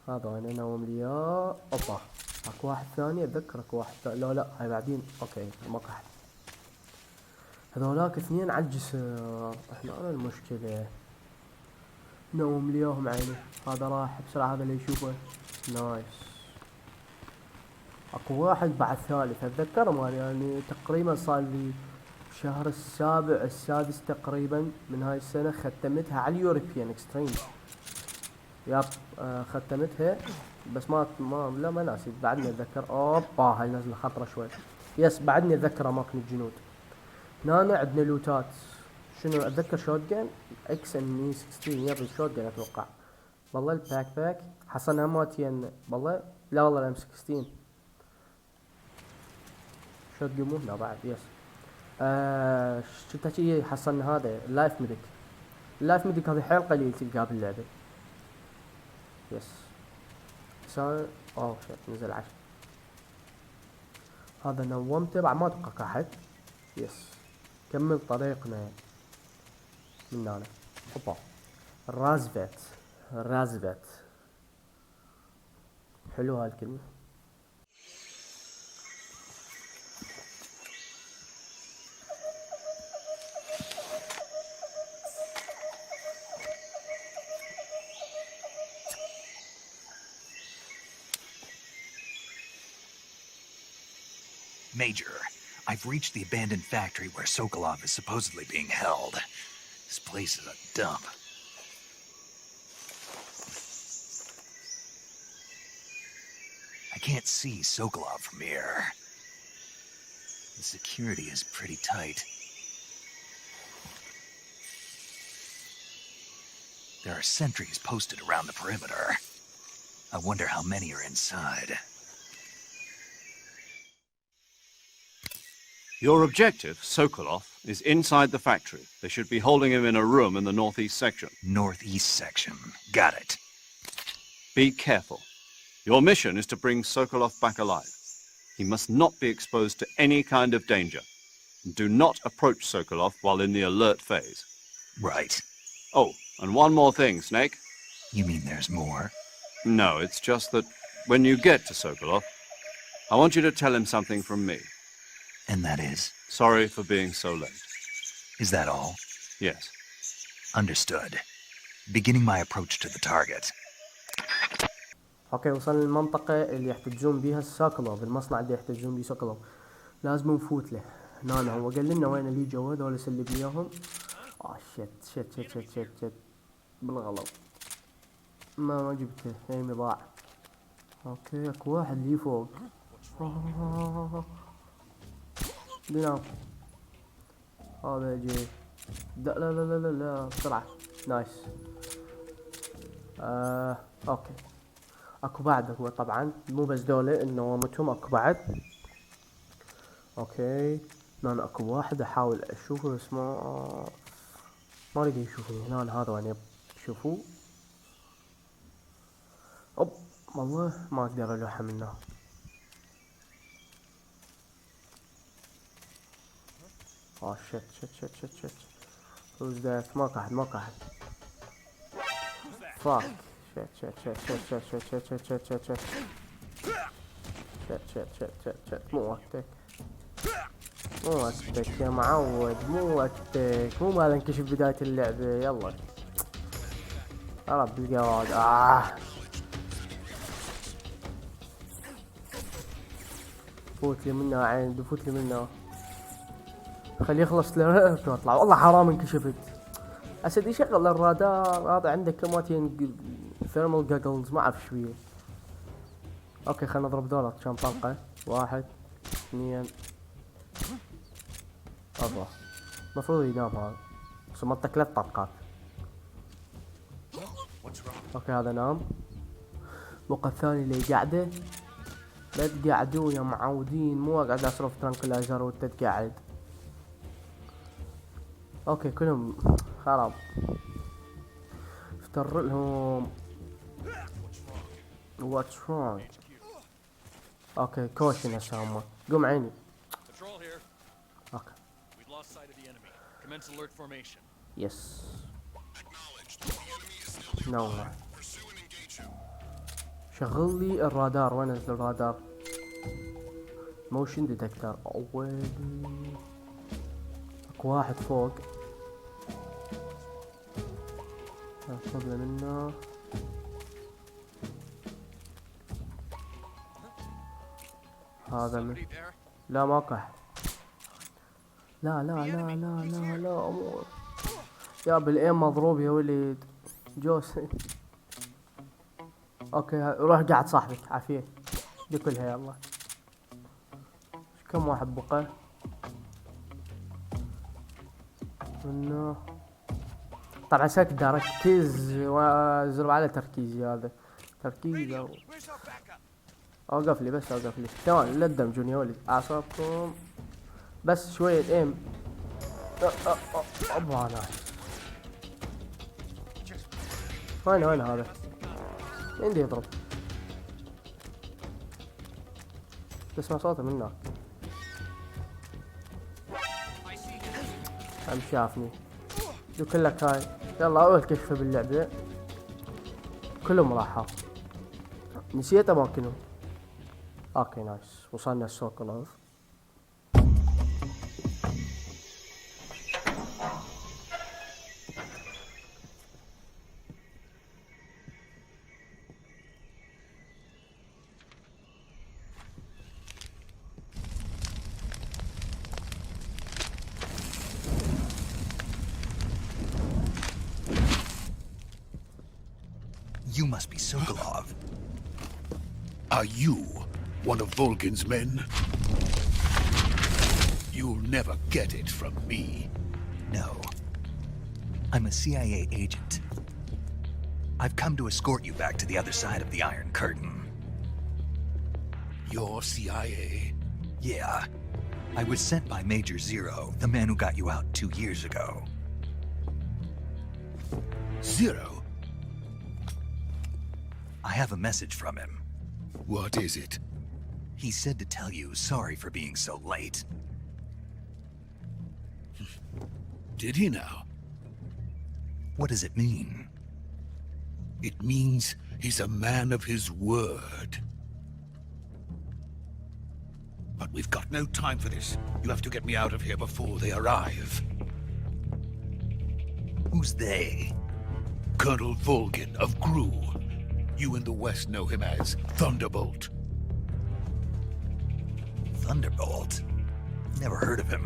هذا وين انوم لي اياه. اوبا اكو واحد ثاني اتذكر. اكو واحد لا هاي بعدين. اوكي المقهى هذولاك اثنين على الجسر. احنا انا المشكلة نوم لياهم عيني. هذا راح بسرعة هذا اللي يشوفه. نايس. اكو واحد بعد ثالث اتذكر مال يعني تقريبا صار لي شهر السابع السادس تقريبا من هاي السنة ختمتها على اليوروبيان اكستريم. ياب ختمتها بس ما ناسي. بعدني اتذكر. اوبا هاي نازله خطره شوي. يس بعدني اتذكر اماكن الجنود. هنا عندنا لوتات. شنو اتذكر شوت جن اكس ان 16. يب الشوت جن اتوقع. والله الباك باك حصلنا ماتين. والله لا والله الام 16 شوت جمو لا بعد. يس شفت شي حصلنا هذا اللايف ميديك. اللايف ميديك هذه حيل قليل تلقاه باللعبه. يس صار اوه شيت نزل 10. هذا نومته بعد ما اتوقع احد. يس كمل طريقنا من هنا. اوبا الرازفت حلو هالكلمة.
Major, I've reached the abandoned factory where Sokolov is supposedly being held. This place is a dump. I can't see Sokolov from here. The security is pretty tight. There are sentries posted around the perimeter. I wonder how many are inside.
Your objective, Sokolov, is inside the factory. They should be holding him in a room in the northeast section.
Northeast section. Got it.
Be careful. Your mission is to bring Sokolov back alive. He must not be exposed to any kind of danger. Do not approach Sokolov while in the alert phase.
Right.
Oh, and one more thing, Snake.
You mean there's more?
No, it's just that when you get to Sokolov, I want you to tell him something from me.
And that is?
Sorry for being so late.
Is that all?
Yes.
Understood. Beginning my approach to the target.
اوكي وصلنا للمنطقة اللي يحتجون بيها الساكلوف. المصنع اللي يحتجون بيه ساكلوف لازم نفوت له. هنا هو قال لنا وين اللي جوا هذول سلب ليهم. شت بالغلط ما جبته. ايمي ضاع. اوكي اكو واحد لي فوق. بنام هذا يجي. لا بسرعة. نايس. اوكي اكو بعد. هو طبعا مو بس دولة النوامتهم اكو بعد. اوكي هنا اكو واحد احاول اشوفه اسمه ما اريد يشوفني. هنا هذا وين شوفوا. اوب والله ما اقدر الوحه منه. شت Who's that؟ ماكو احد فاك. شت مو وقتك يا معود، مو وقتك، مو مال انكشف بداية اللعبة. يلا يا رب الجواد. فوت لي منها عين، فوت لي منها، خليه يخلص اطلع. والله حرام انكشفت. اسد يشغل الرادار هذا. عندك كماتين ثيرمال جاجلز ما اعرف شويه. اوكي خلينا نضرب دولار كم طلقه. 1 2 الله. المفروض ينام هذا، بس مطك 3 طلقات. اوكي هذا نام. الموقع الثاني اللي قاعده. لا تقعدوا يا معودين، مو اقعد اصرف ترانكلايزر وانت تقعد. اوكي كلهم خراب. افتر لهم. واتس رونج. اوكي كوشن هسه هم. قوم عيني. اوكي يس نو. شغل لي الرادار. وين الرادار؟ موشن ديتكتر. اول اكو واحد فوق ناخذ منه. هذا من... لا ما كح. لا لا لا لا لا لا امور يا بالايم مضروب يا ولد جوس. اوكي روح قاعد صاحبك عافيه دي كلها. يلا كم واحد بقى منه؟ طبعا ساك دا ركز وزرب على تركيزي. هذا تركيز. اوقف لي بس اوقف لي. تمام لا تدمجون يا ولد اعصابكم بس شوية ايم. ابا انا وين هذا؟ عندي يضرب تسمع صوته من هناك. عم شافني دو كلك هاي. يلا اول كشفة باللعبة كلهم راحوا. نسيت اماكنهم. اوكي نايس وصلنا السوق الارض.
You must be Sokolov.
Are you one of Volgin's men? You'll never get it from me.
No. I'm a CIA agent. I've come to escort you back to the other side of the Iron Curtain.
You're CIA?
Yeah. I was sent by Major Zero, the man who got you out 2 years ago.
Zero?
I have a message from him.
What is it?
He said to tell you sorry for being so late.
Did he now?
What does it mean?
It means he's a man of his word. But we've got no time for this. You have to get me out of here before they arrive.
Who's they?
Colonel Volgin of Gru. You in the West know him as Thunderbolt.
Thunderbolt? Never heard of him.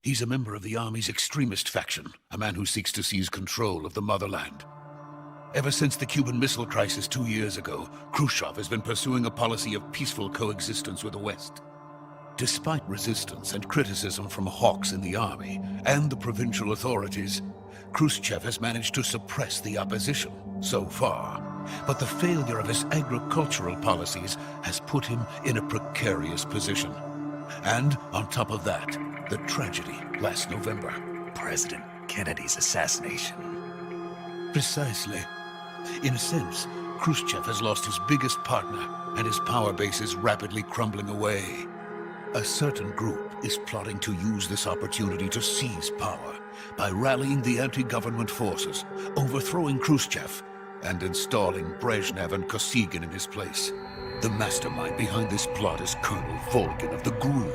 He's a member of the Army's extremist faction, a man who seeks to seize control of the motherland. Ever since the Cuban Missile Crisis 2 years ago, Khrushchev has been pursuing a policy of peaceful coexistence with the West. Despite resistance and criticism from hawks in the army and the provincial authorities, Khrushchev has managed to suppress the opposition so far. But the failure of his agricultural policies has put him in a precarious position. And on top of that, the tragedy last November.
President Kennedy's assassination.
Precisely. In a sense, Khrushchev has lost his biggest partner, and his power base is rapidly crumbling away. A certain group is plotting to use this opportunity to seize power by rallying the anti-government forces, overthrowing Khrushchev, and installing Brezhnev and Kosygin in his place. The mastermind behind this plot is Colonel Volgin of the GRU.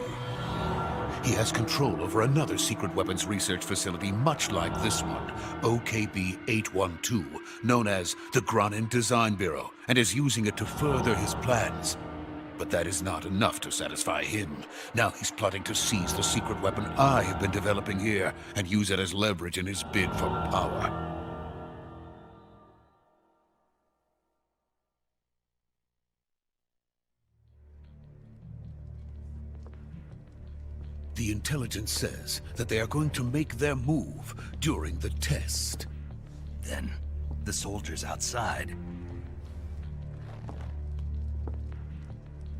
He has control over another secret weapons research facility much like this one, OKB-812, known as the Granin Design Bureau, and is using it to further his plans. But that is not enough to satisfy him. Now he's plotting to seize the secret weapon I have been developing here and use it as leverage in his bid for power. The intelligence says that they are going to make their move during the test.
Then, the soldiers outside.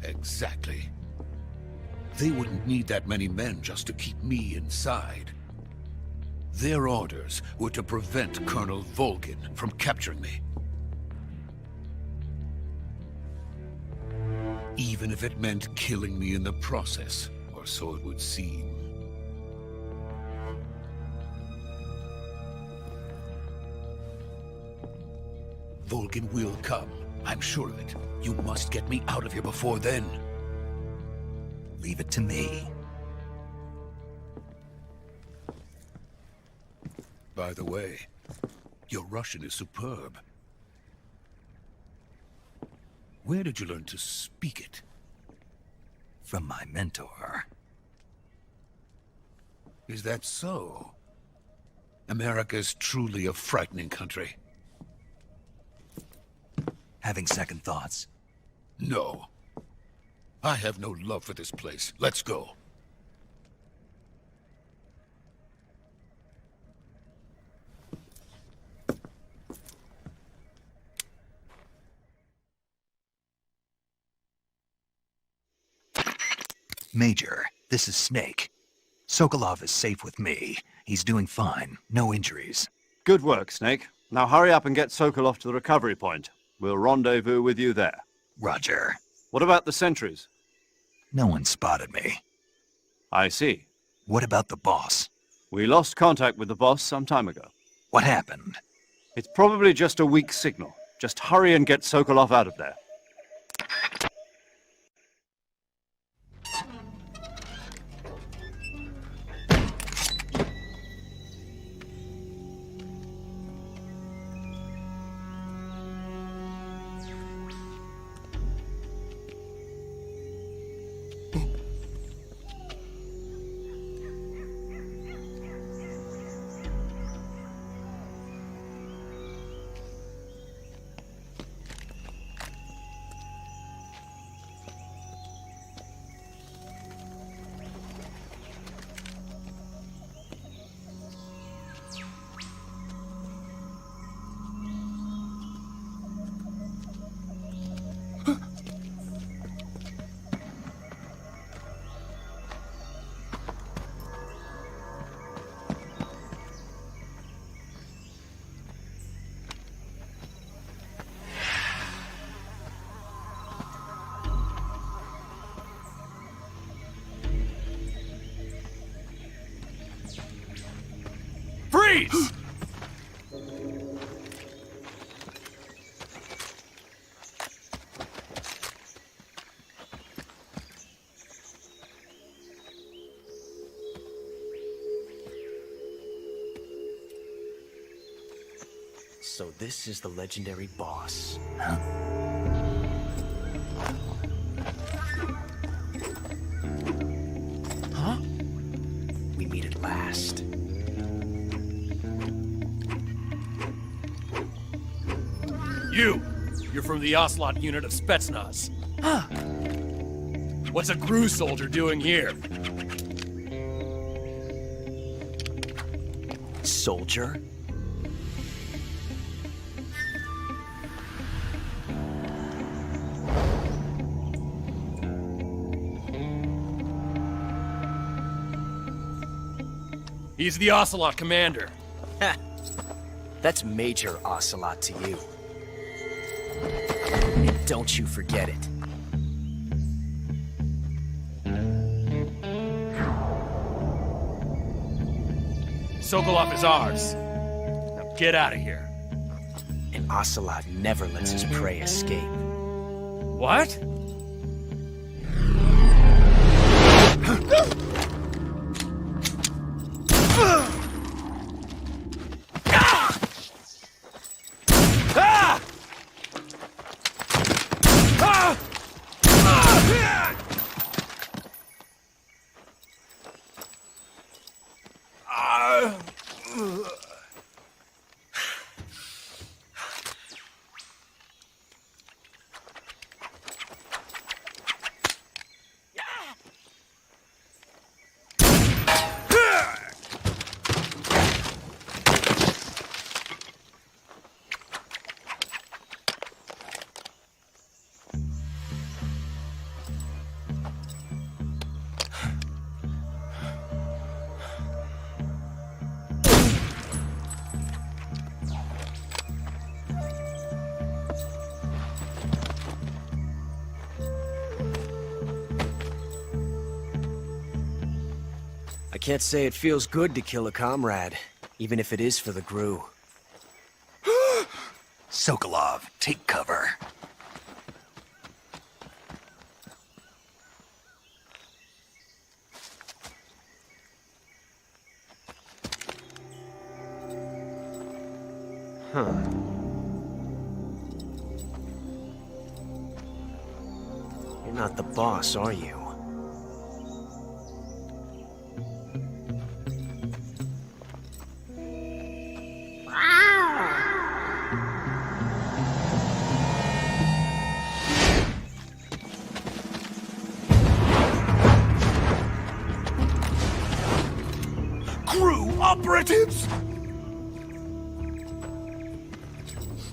Exactly. They wouldn't need that many men just to keep me inside. Their orders were to prevent Colonel Volgin from capturing me. Even if it meant killing me in the process, or so it would seem. Volgin will come. I'm sure of it. You must get me out of here before then.
Leave it to me.
By the way, your Russian is superb. Where did you learn to speak it?
From my mentor.
Is that so? America is truly a frightening country.
Having second thoughts?
No. I have no love for this place. Let's go.
Major, this is Snake. Sokolov is safe with me. He's doing fine. No injuries.
Good work, Snake. Now hurry up and get Sokolov to the recovery point. We'll rendezvous with you there.
Roger.
What about the sentries?
No one spotted me.
I see.
What about the boss?
We lost contact with the boss some time ago.
What happened?
It's probably just a weak signal. Just hurry and get Sokolov out of there.
Freeze!
So this is the legendary boss.
Huh?
Huh? We meet at last.
You're from the Ocelot unit of Spetsnaz. Huh. What's a GRU soldier doing here?
Soldier?
He's the Ocelot commander.
Ha! That's Major Ocelot to you. And don't you forget it.
Sokolov is ours. Now get out of here.
An ocelot never lets his prey escape.
What?
I can't say it feels good to kill a comrade, even if it is for the Gru.
Sokolov, take cover.
You're not the boss, are you?
Operatives?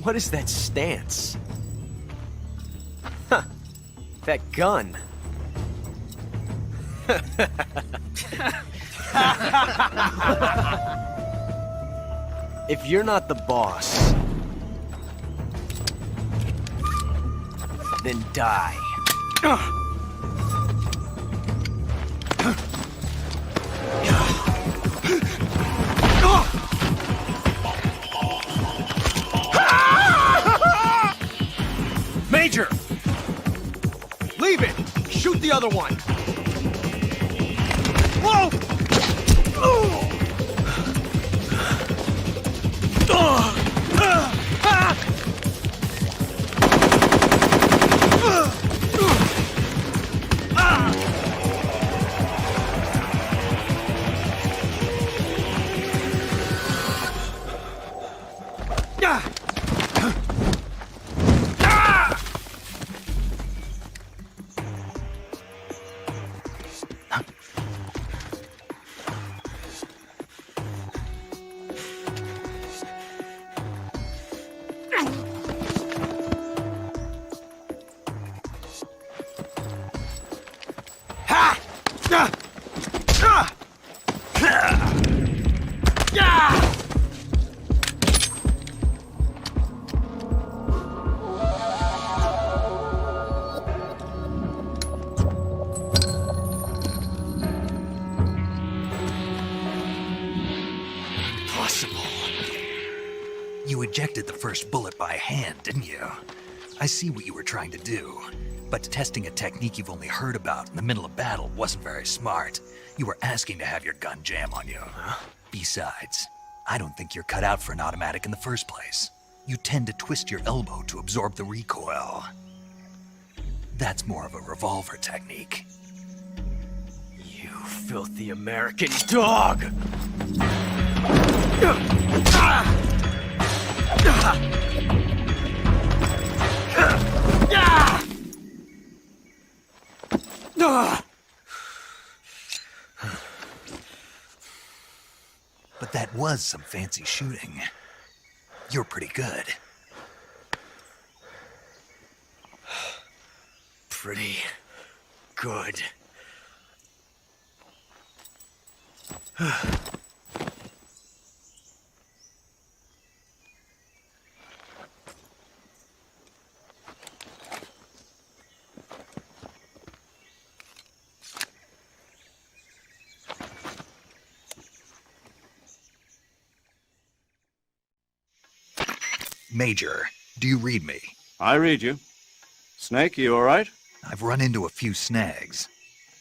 What is that stance? Huh. That gun. If you're not the boss, then die.
Major!
Leave it! Shoot the other one!
Whoa!
You ejected the first bullet by hand, didn't you? I see what you were trying to do. But testing a technique you've only heard about in the middle of battle wasn't very smart. You were asking to have your gun jam on you. Besides, I don't think you're cut out for an automatic in the first place. You tend to twist your elbow to absorb the recoil. That's more of a revolver technique.
You filthy American dog!
But that was some fancy shooting. You're pretty good.
Pretty good.
Major, do you read me?
I read you. Snake, you all right?
I've run into a few snags.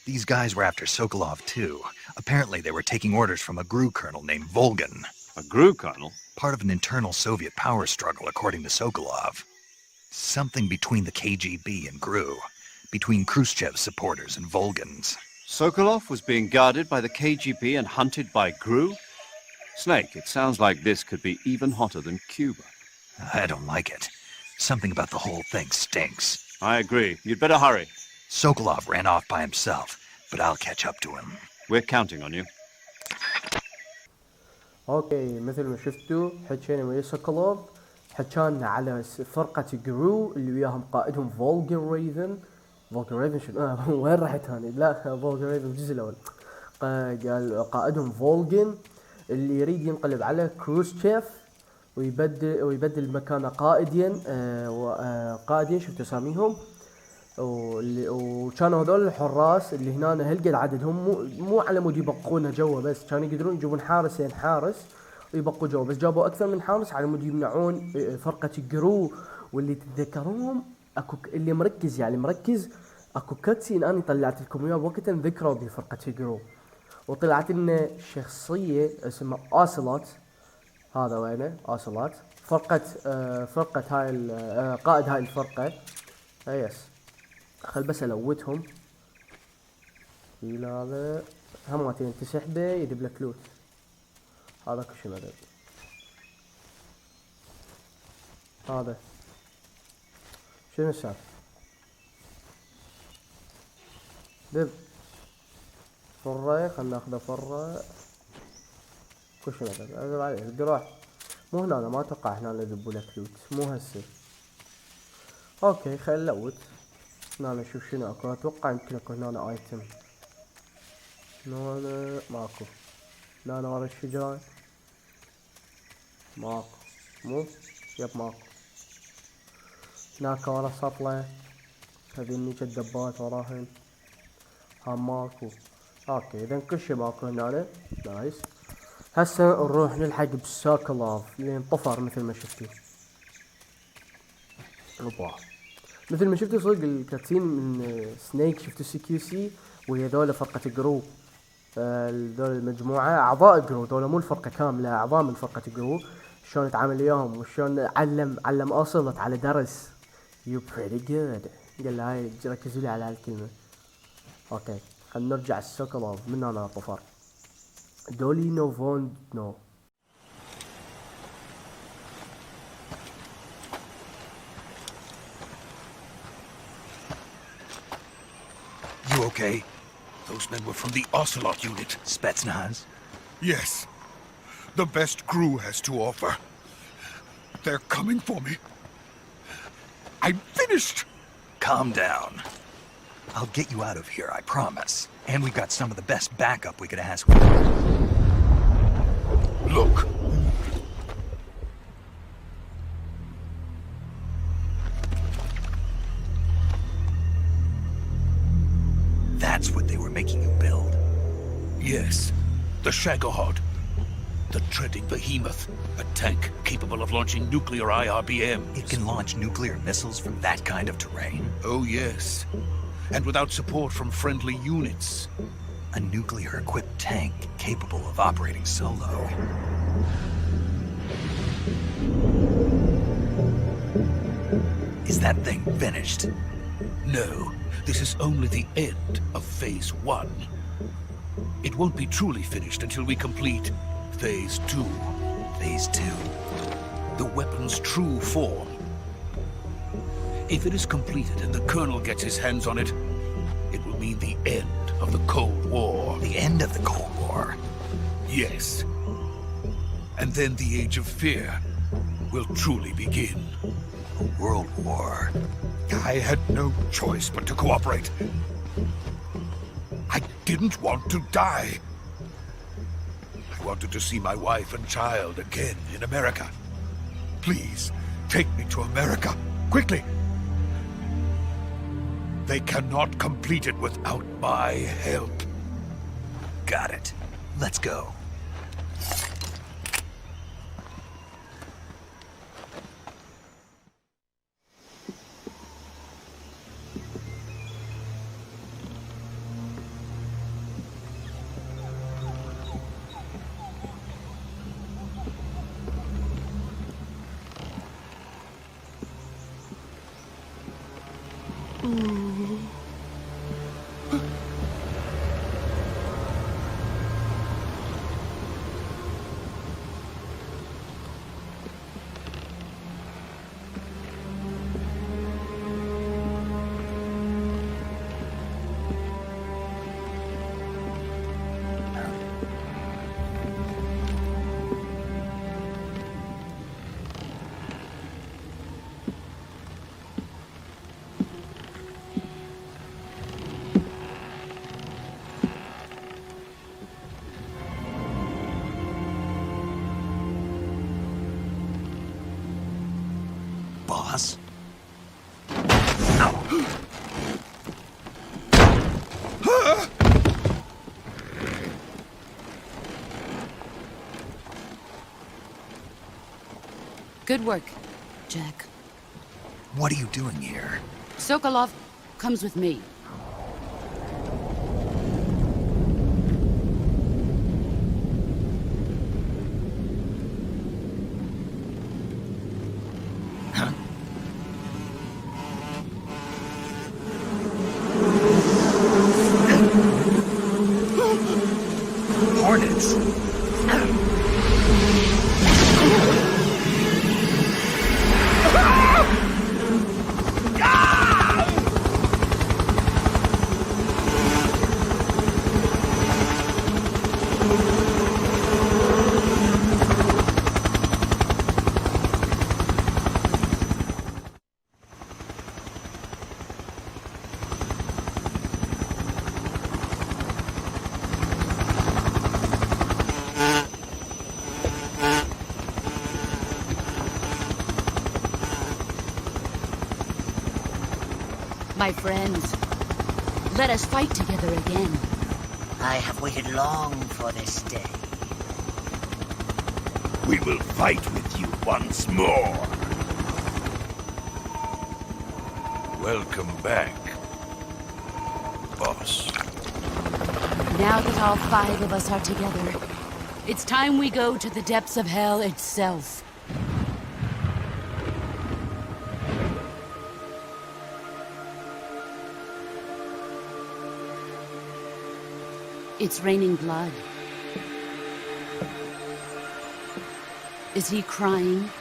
These guys were after Sokolov too. Apparently they were taking orders from a GRU colonel named Volgan.
A GRU colonel?
Part of an internal Soviet power struggle, according to Sokolov. Something between the KGB and GRU. Between Khrushchev's supporters and Volgan's.
Sokolov was being guarded by the KGB and hunted by GRU? Snake, it sounds like this could be even hotter than Cuba.
I don't like it. Something about the whole thing stinks.
I agree. You'd better hurry.
Sokolov ran off by himself, but I'll catch up to him.
We're counting on you.
اوكي مثل ما شفتوا حكينا ويا سوكولوف، حكينا على فرقة جرو اللي وياهم قائدهم فولغن ريفن. فولغن ريفن شنو؟ وين رحت هاني؟ لا فولغن ريفن الجزء الاول. قال قائدهم فولغن اللي يريد ينقلب على كروشتشيف ويبدل مكانه قائدين شفت اساميهم، وكانوا هذول الحراس اللي هنا هالقد عددهم مو على مود يبقونه جوا بس، كانوا يقدرون يجيبون حارسين حارس ويبقوا جوا، بس جابوا اكثر من حارس على مود يمنعون فرقة جرو. واللي تتذكرونهم اكو اللي مركز اكو كاتسين انا طلعت لكم اياه بوقت ذكروا بفرقة جرو، وطلعت لنا شخصية اسمها اوسلوت. هذا وينه اوسلوت فرقة هاي قائد هاي الفرقة. يس خل بس الوتهم الى هذا هماتين تسحبه يدب لك لوت. هذا كل شيء مدد. هذا شنو السالفة؟ دب فرة، خلنا ناخذه فرة كل شيء مدد. هذا عليه القراح مو هنا، ما اتوقع هنا ندب لك لوت، مو هسه. اوكي خل نلوت هنا نشوف شنو اكو. اتوقع يمكن اكو هنا ايتم. هنا ماكو. هنا ورا الشجرة ماكو. مو يب ماكو. هناك ورا سطلة هذي الدبات وراهن هم ماكو. اوكي اذا كل شي ماكو هنا. نايس. هسه نروح نلحق بسوكولوف اللي انطفر مثل ما شفتوا. اوبا مثل ما شفتوا صدق الكاتسين من سنيك، شفتوا سي كيو سي وهي ذولا فرقة جرو. ذولا المجموعة أعضاء جرو، ذولا مو الفرقة كاملة، أعضاء من فرقة جرو. شلون يتعامل وياهم وشلون علم أوصلت على درس. You pretty good. قال له هاي ركزوا لي على هالكلمة. أوكي خلينا نرجع السوكولوف من هنا طفر. دولي نوفون نو.
You okay?
Those men were from the Ocelot unit.
Spetsnaz?
Yes. The best GRU has to offer. They're coming for me. I'm finished!
Calm down. I'll get you out of here, I promise. And we've got some of the best backup we could ask for.
Look.
That's what they were making you build?
Yes. The Shagohod. The treading behemoth. A tank capable of launching nuclear IRBMs.
It can launch nuclear missiles from that kind of terrain?
Oh, yes. And without support from friendly units.
A nuclear-equipped tank capable of operating solo. Is that thing finished?
No. This is only the end of Phase 1. It won't be truly finished until we complete Phase 2.
Phase 2?
The weapon's true form. If it is completed and the Colonel gets his hands on it, it will mean the end of the Cold War.
The end of the Cold War?
Yes. And then the Age of Fear will truly begin.
A world war?
I had no choice but to cooperate. I didn't want to die. I wanted to see my wife and child again in America. Please, take me to America, quickly. They cannot complete it without my help.
Got it. Let's go. Boss?
Good work, Jack.
What are you doing here?
Sokolov comes with me.
Hornets?
My friends, let us fight together again.
I have waited long for this day.
We will fight with you once more. Welcome back, boss.
Now that all 5 of us are together, it's time we go to the depths of hell itself. It's raining blood. Is he crying?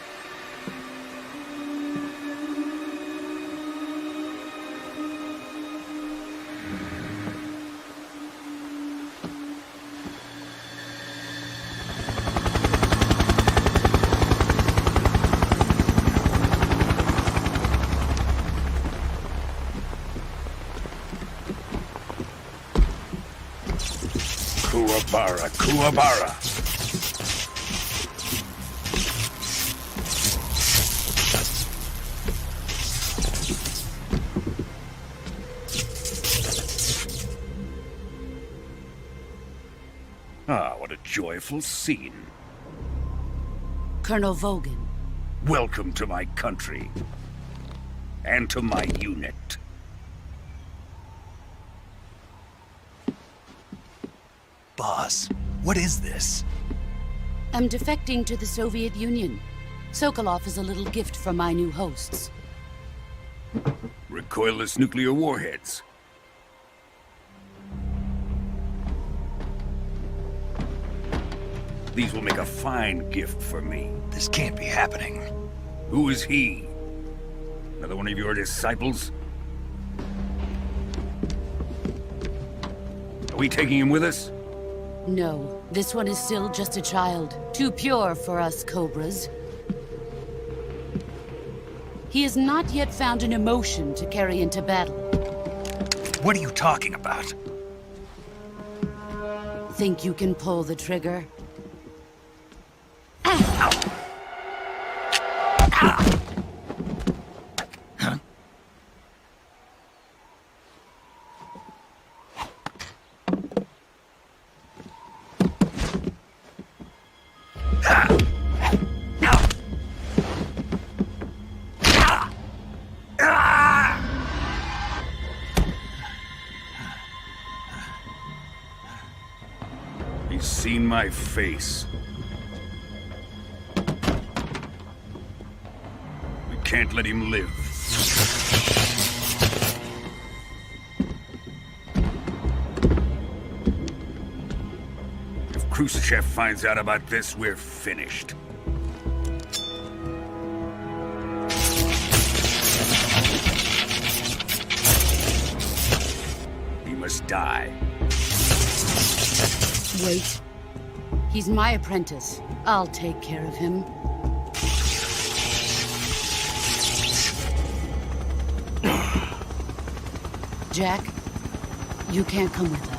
Kuwabara, Kuwabara. Ah, what a joyful scene.
Colonel Vogan.
Welcome to my country. And to my unit.
Boss, what is this?
I'm defecting to the Soviet Union. Sokolov is a little gift from my new hosts.
Recoilless nuclear warheads. These will make a fine gift for me.
This can't be happening.
Who is he? Another one of your disciples? Are we taking him with us?
No, this one is still just a child. Too pure for us Cobras. He has not yet found an emotion to carry into battle.
What are you talking about?
Think you can pull the trigger?
He's seen my face. We can't let him live. Khrushchev finds out about this, we're finished. He must die.
Wait. He's my apprentice. I'll take care of him. Jack, you can't come with us.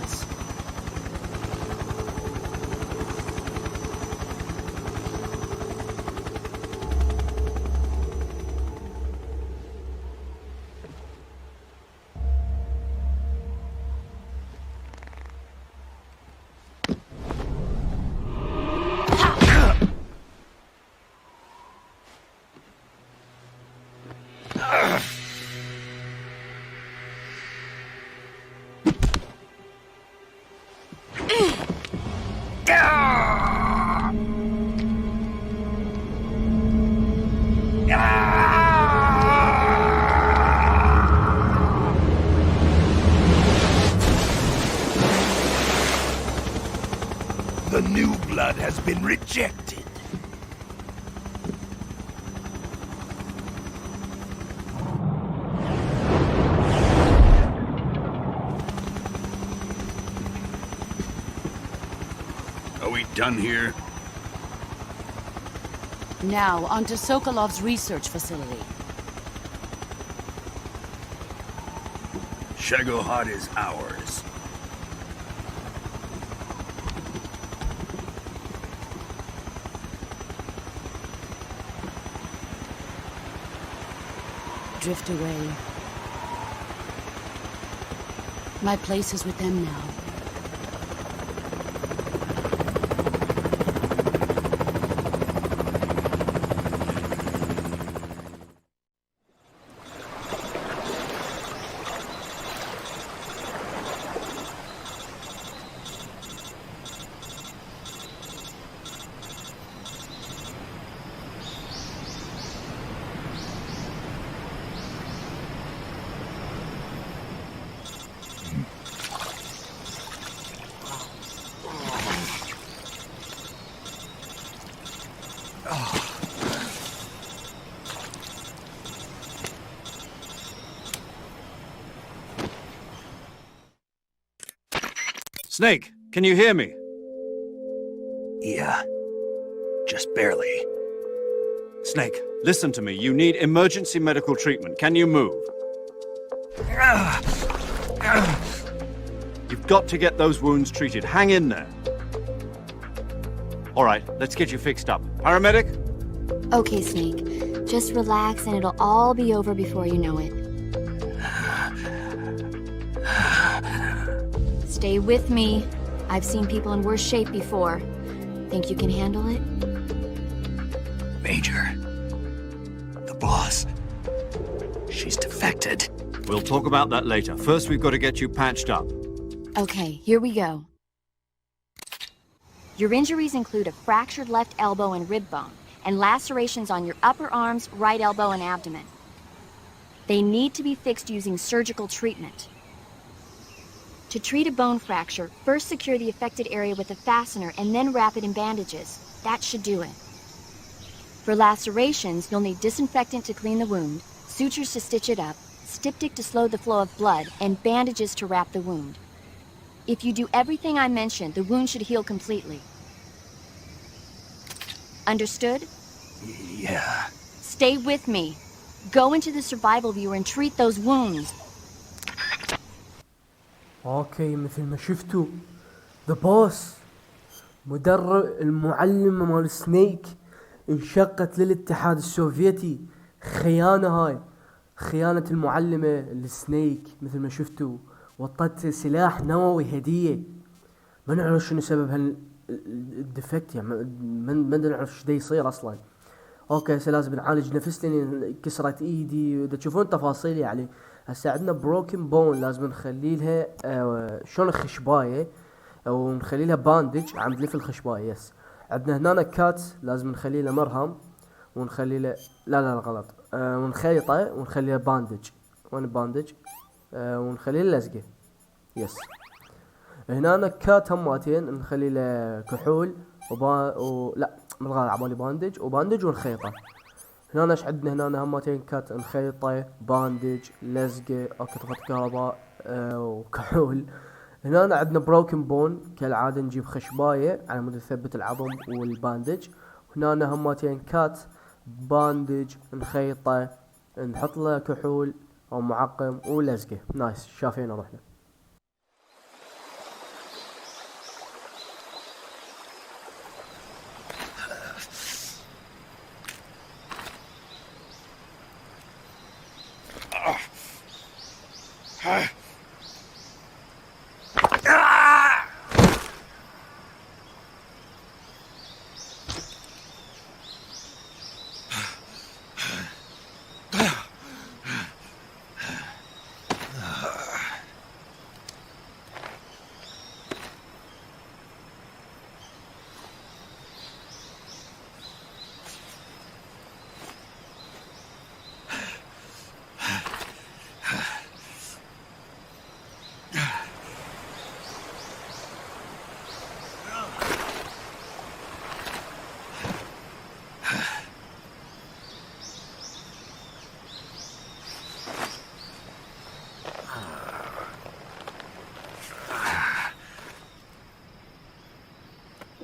The new blood has been rejected. Are we done here?
Now, onto Sokolov's research facility.
Shagohod is ours.
Drift away. My place is with them now.
Snake, can you hear me?
Yeah. Just barely.
Snake, listen to me. You need emergency medical treatment. Can you move? You've got to get those wounds treated. Hang in there. All right, let's get you fixed up. Paramedic?
Okay, Snake. Just relax and it'll all be over before you know it. Stay with me. I've seen people in worse shape before. Think you can handle it?
Major. The boss. She's defected.
We'll talk about that later. First, we've got to get you patched up.
Okay, here we go. Your injuries include a fractured left elbow and rib bone, and lacerations on your upper arms, right elbow, and abdomen. They need to be fixed using surgical treatment. To treat a bone fracture, first secure the affected area with a fastener and then wrap it in bandages. That should do it. For lacerations, you'll need disinfectant to clean the wound, sutures to stitch it up, styptic to slow the flow of blood, and bandages to wrap the wound. If you do everything I mentioned, the wound should heal completely. Understood?
Yeah.
Stay with me. Go into the survival viewer and treat those wounds.
اوكي مثل ما شفتوا ذا بوس مدرب المعلمة مال سنيك انشقت للاتحاد السوفيتي. خيانة هاي، خيانة المعلمة لسنيك مثل ما شفتوا، وطت سلاح نووي هدية. ما نعرف شنو سبب هالديفكت، يعني ما نعرف ايش دا يصير اصلا. اوكي هسه لازم نعالج نفس لاني كسرت ايدي، اذا تشوفون تفاصيل يعني. هسه عندنا بروكن بون لازم نخلي لها شلون خشبايه او نخلي لها باندج عم تلف الخشبايه. يس عندنا هنا كات لازم نخلي له مرهم ونخلي له لا غلط ونخيطه ونخلي له باندج. وين باندج؟ ونخلي له لزقه. يس هنا أنا كات هماتين نخلي له كحول لا من غير عبالي باندج ونخيطه. هنا ايش عندنا؟ هنا هماتين كات نخيطه، باندج، لزقه او كتفة كهرباء وكحول. هنا عندنا بروكن بون، كالعاده نجيب خشبايه على مود نثبت العظم والباندج. هنا هماتين كات، باندج، نخيطه، نحط له كحول او معقم ولزقه. نايس، شافينا رحنا.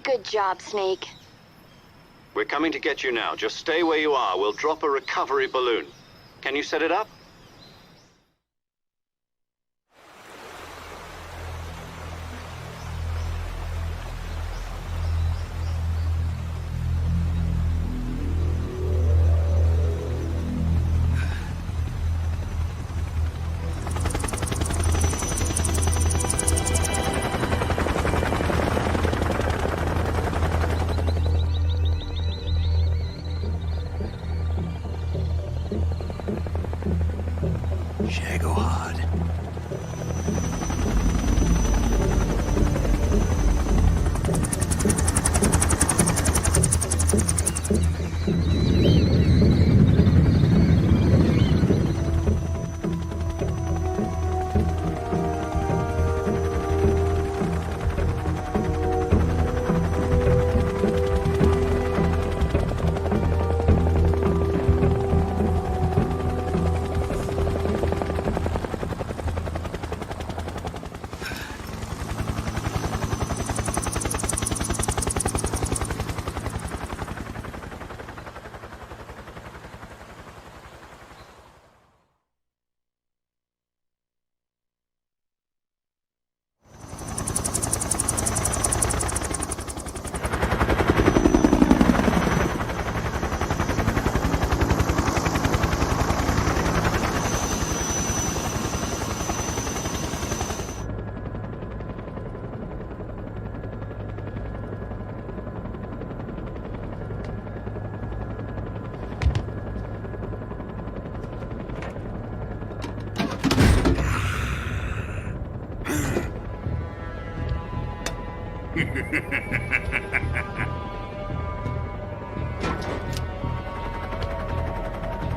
Good job, Snake.
We're coming to get you now. Just stay where you are. We'll drop a recovery balloon. Can you set it up?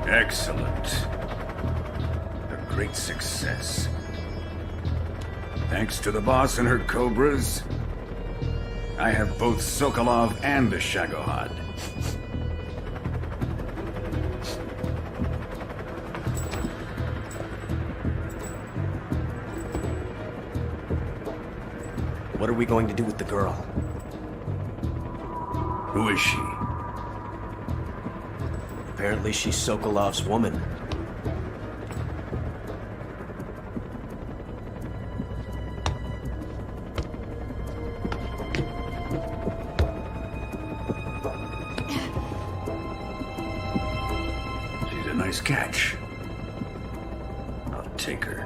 Excellent. A great success. Thanks to the boss and her cobras, I have both Sokolov and the Shagohod.
What are we going to do with the girl?
Who is she?
Apparently she's Sokolov's woman.
She's a nice catch. I'll take her.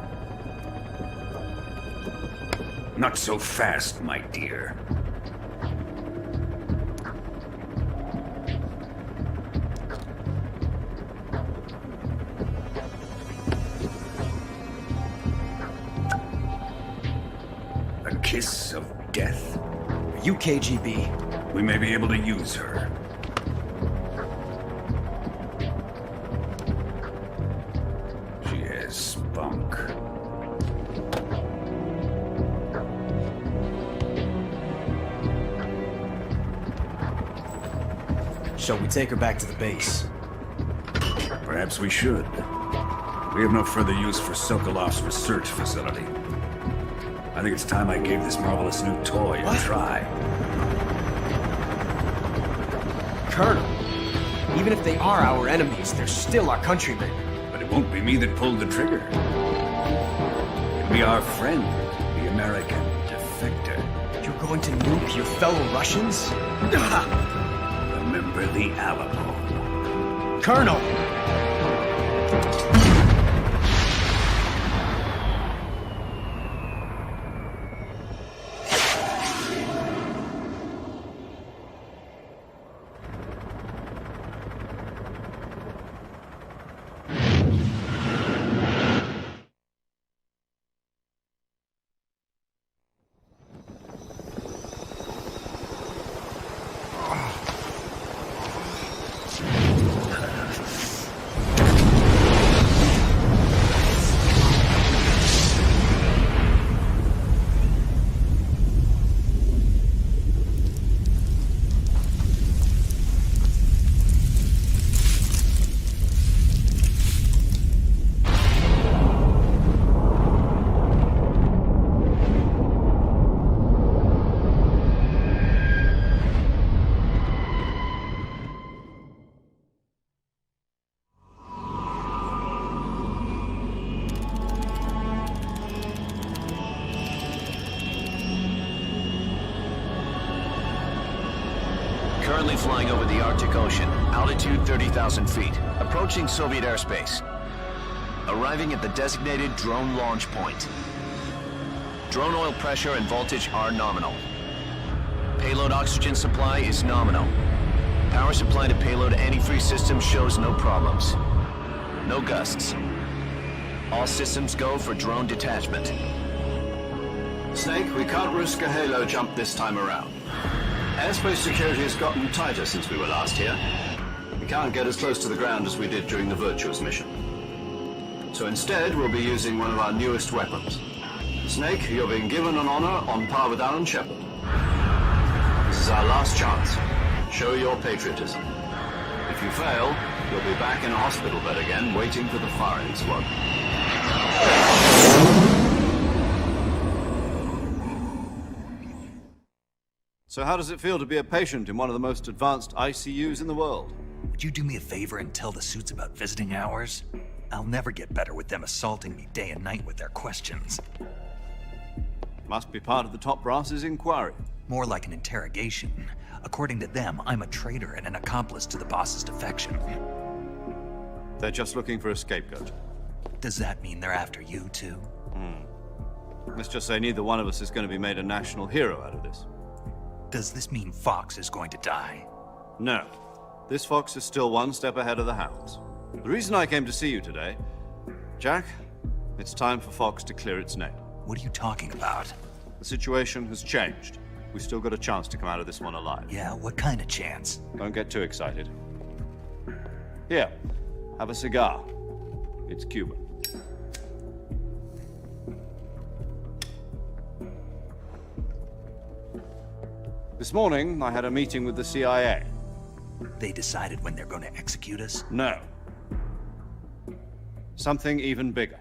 Not so fast, my dear. A kiss of death?
Are you KGB?
We may be able to use her. She has spunk.
Shall we take her back to the base?
Perhaps we should. We have no further use for Sokolov's research facility. I think it's time I gave this marvelous new toy a try.
Colonel, even if they are our enemies, they're still our countrymen.
But it won't be me that pulled the trigger. It'll be our friend, the American defector.
You're going to nuke your fellow Russians?
Remember the Alamo.
Colonel!
Currently flying over the Arctic Ocean, altitude 30,000 feet, approaching Soviet airspace. Arriving at the designated drone launch point. Drone oil pressure and voltage are nominal. Payload oxygen supply is nominal. Power supply to payload antifreeze system shows no problems. No gusts. All systems go for drone detachment. Snake, we can't risk a halo jump this time around. Airspace security has gotten tighter since we were last here. We can't get as close to the ground as we did during the Virtuous mission. So instead, we'll be using one of our newest weapons. Snake, you're being given an honor on par with Alan Shepard. This is our last chance. Show your patriotism. If you fail, you'll be back in a hospital bed again, waiting for the firing squad.
So how does it feel to be a patient in one of the most advanced ICUs in the world?
Would you do me a favor and tell the suits about visiting hours? I'll never get better with them assaulting me day and night with their questions.
Must be part of the top brass's inquiry.
More like an interrogation. According to them, I'm a traitor and an accomplice to the boss's defection.
They're just looking for a scapegoat.
Does that mean they're after you too?
Let's just say neither one of us is going to be made a national hero out of this.
Does this mean Fox is going to die?
No. This fox is still one step ahead of the hounds. The reason I came to see you today, Jack, it's time for Fox to clear its name.
What are you talking about?
The situation has changed. We've still got a chance to come out of this one alive.
Yeah, what kind of chance?
Don't get too excited. Here, have a cigar. It's Cuban. This morning, I had a meeting with the CIA.
They decided when they're going to execute us?
No. Something even bigger.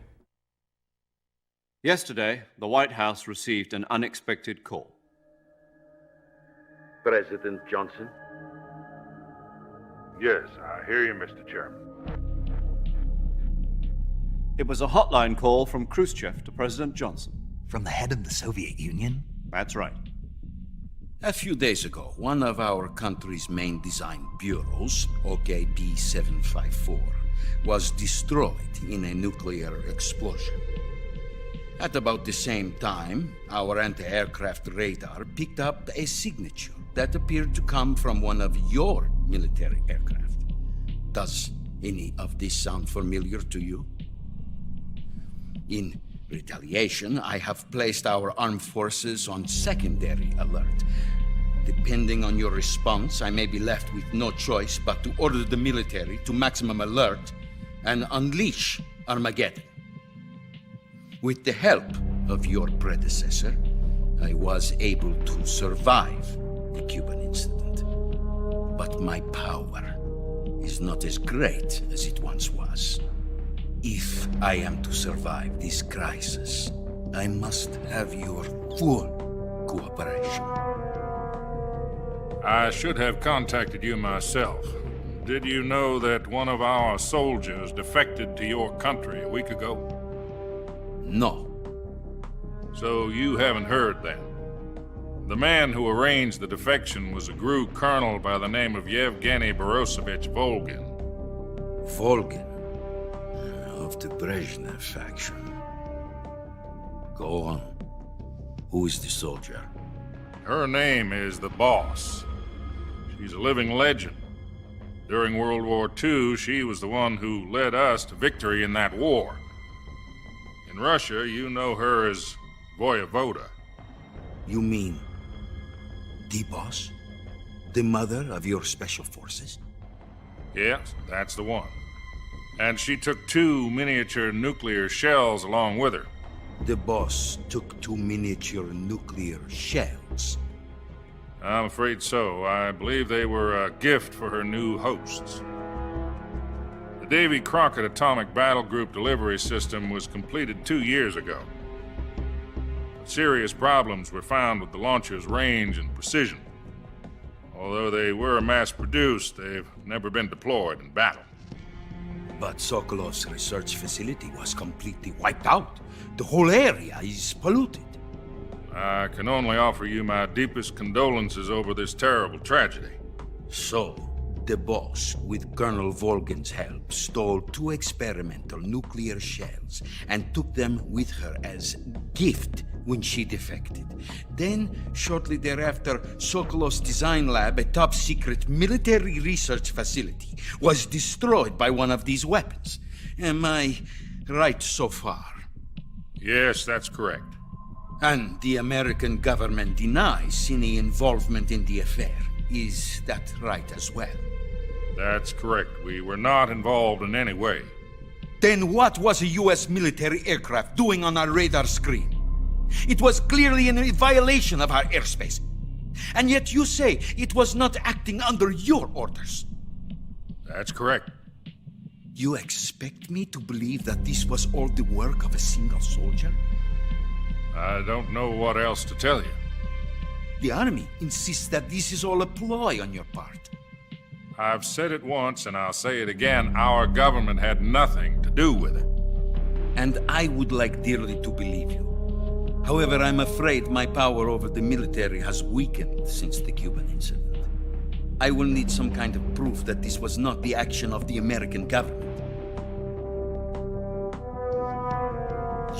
Yesterday, the White House received an unexpected call.
President Johnson? Yes, I hear you, Mr. Chairman.
It was a hotline call from Khrushchev to President Johnson.
From the head of the Soviet Union?
That's right.
A few days ago, one of our country's main design bureaus, OKB 754, was destroyed in a nuclear explosion. At about the same time, our anti-aircraft radar picked up a signature that appeared to come from one of your military aircraft. Does any of this sound familiar to you? In retaliation, I have placed our armed forces on secondary alert. Depending on your response, I may be left with no choice but to order the military to maximum alert and unleash Armageddon. With the help of your predecessor, I was able to survive the Cuban incident. But my power is not as great as it once was. If I am to survive this crisis, I must have your full cooperation.
I should have contacted you myself. Did you know that one of our soldiers defected to your country a week ago?
No.
So you haven't heard then. The man who arranged the defection was a GRU colonel by the name of Yevgeny Borosovich Volgin.
Volgin? Of the Brezhnev faction. Go on. Who is the soldier?
Her name is the Boss. She's a living legend. During World War II, she was the one who led us to victory in that war. In Russia, you know her as Voyevoda.
You mean the Boss? The mother of your special forces?
Yes, that's the one. And she took 2 miniature nuclear shells along with her.
The Boss took 2 miniature nuclear shells?
I'm afraid so. I believe they were a gift for her new hosts. The Davy Crockett Atomic Battle Group delivery system was completed 2 years ago. Serious problems were found with the launcher's range and precision. Although they were mass-produced, they've never been deployed in battle.
But Sokolov's research facility was completely wiped out. The whole area is polluted.
I can only offer you my deepest condolences over this terrible tragedy.
So, the Boss, with Colonel Volgin's help, stole 2 experimental nuclear shells and took them with her as gift when she defected. Then, shortly thereafter, Sokolov's design lab, a top-secret military research facility, was destroyed by one of these weapons. Am I right so far?
Yes, that's correct.
And the American government denies any involvement in the affair. Is that right as well?
That's correct. We were not involved in any way.
Then what was a U.S. military aircraft doing on our radar screen? It was clearly in violation of our airspace. And yet you say it was not acting under your orders.
That's correct.
You expect me to believe that this was all the work of a single soldier?
I don't know what else to tell you.
The army insists that this is all a ploy on your part.
I've said it once and I'll say it again. Our government had nothing to do with it.
And I would like dearly to believe you. However, I'm afraid my power over the military has weakened since the Cuban incident. I will need some kind of proof that this was not the action of the American government.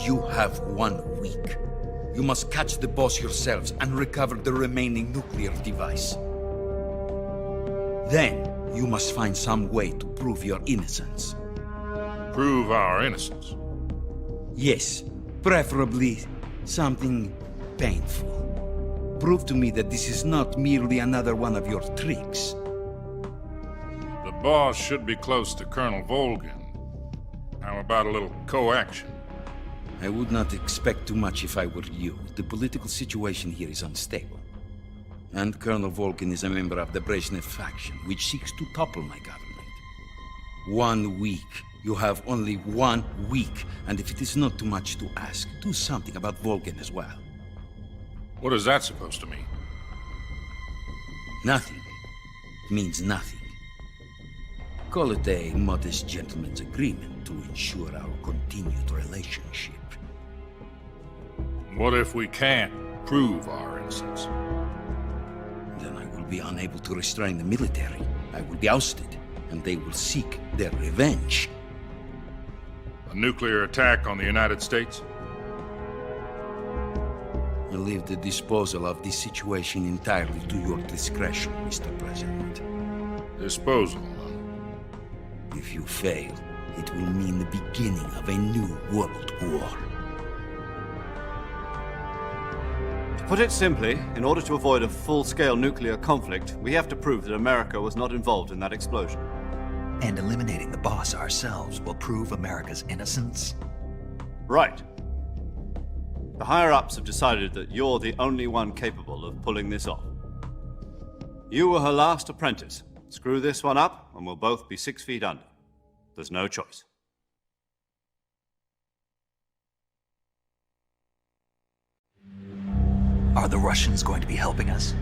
You have 1 week. You must catch the Boss yourselves and recover the remaining nuclear device. Then, you must find some way to prove your innocence.
Prove our innocence?
Yes, preferably something painful. Prove to me that this is not merely another one of your tricks.
The Boss should be close to Colonel Volgin. How about a little co-action?
I would not expect too much if I were you. The political situation here is unstable. And Colonel Volgin is a member of the Brezhnev faction, which seeks to topple my government. 1 week. You have only 1 week. And if it is not too much to ask, do something about Volgin as well.
What is that supposed to mean?
Nothing. It means nothing. Call it a modest gentleman's agreement to ensure our continued relationship.
What if we can't prove our innocence?
Then I will be unable to restrain the military. I will be ousted, and they will seek their revenge.
A nuclear attack on the United States?
I leave the disposal of this situation entirely to your discretion, Mr. President.
Disposal?
If you fail, it will mean the beginning of a new world war.
To put it simply, in order to avoid a full-scale nuclear conflict, we have to prove that America was not involved in that explosion.
And eliminating the Boss ourselves will prove America's innocence?
Right. The higher-ups have decided that you're the only one capable of pulling this off. You were her last apprentice, Screw this one up, and we'll both be 6 feet under. There's no choice.
Are the Russians going to be helping us?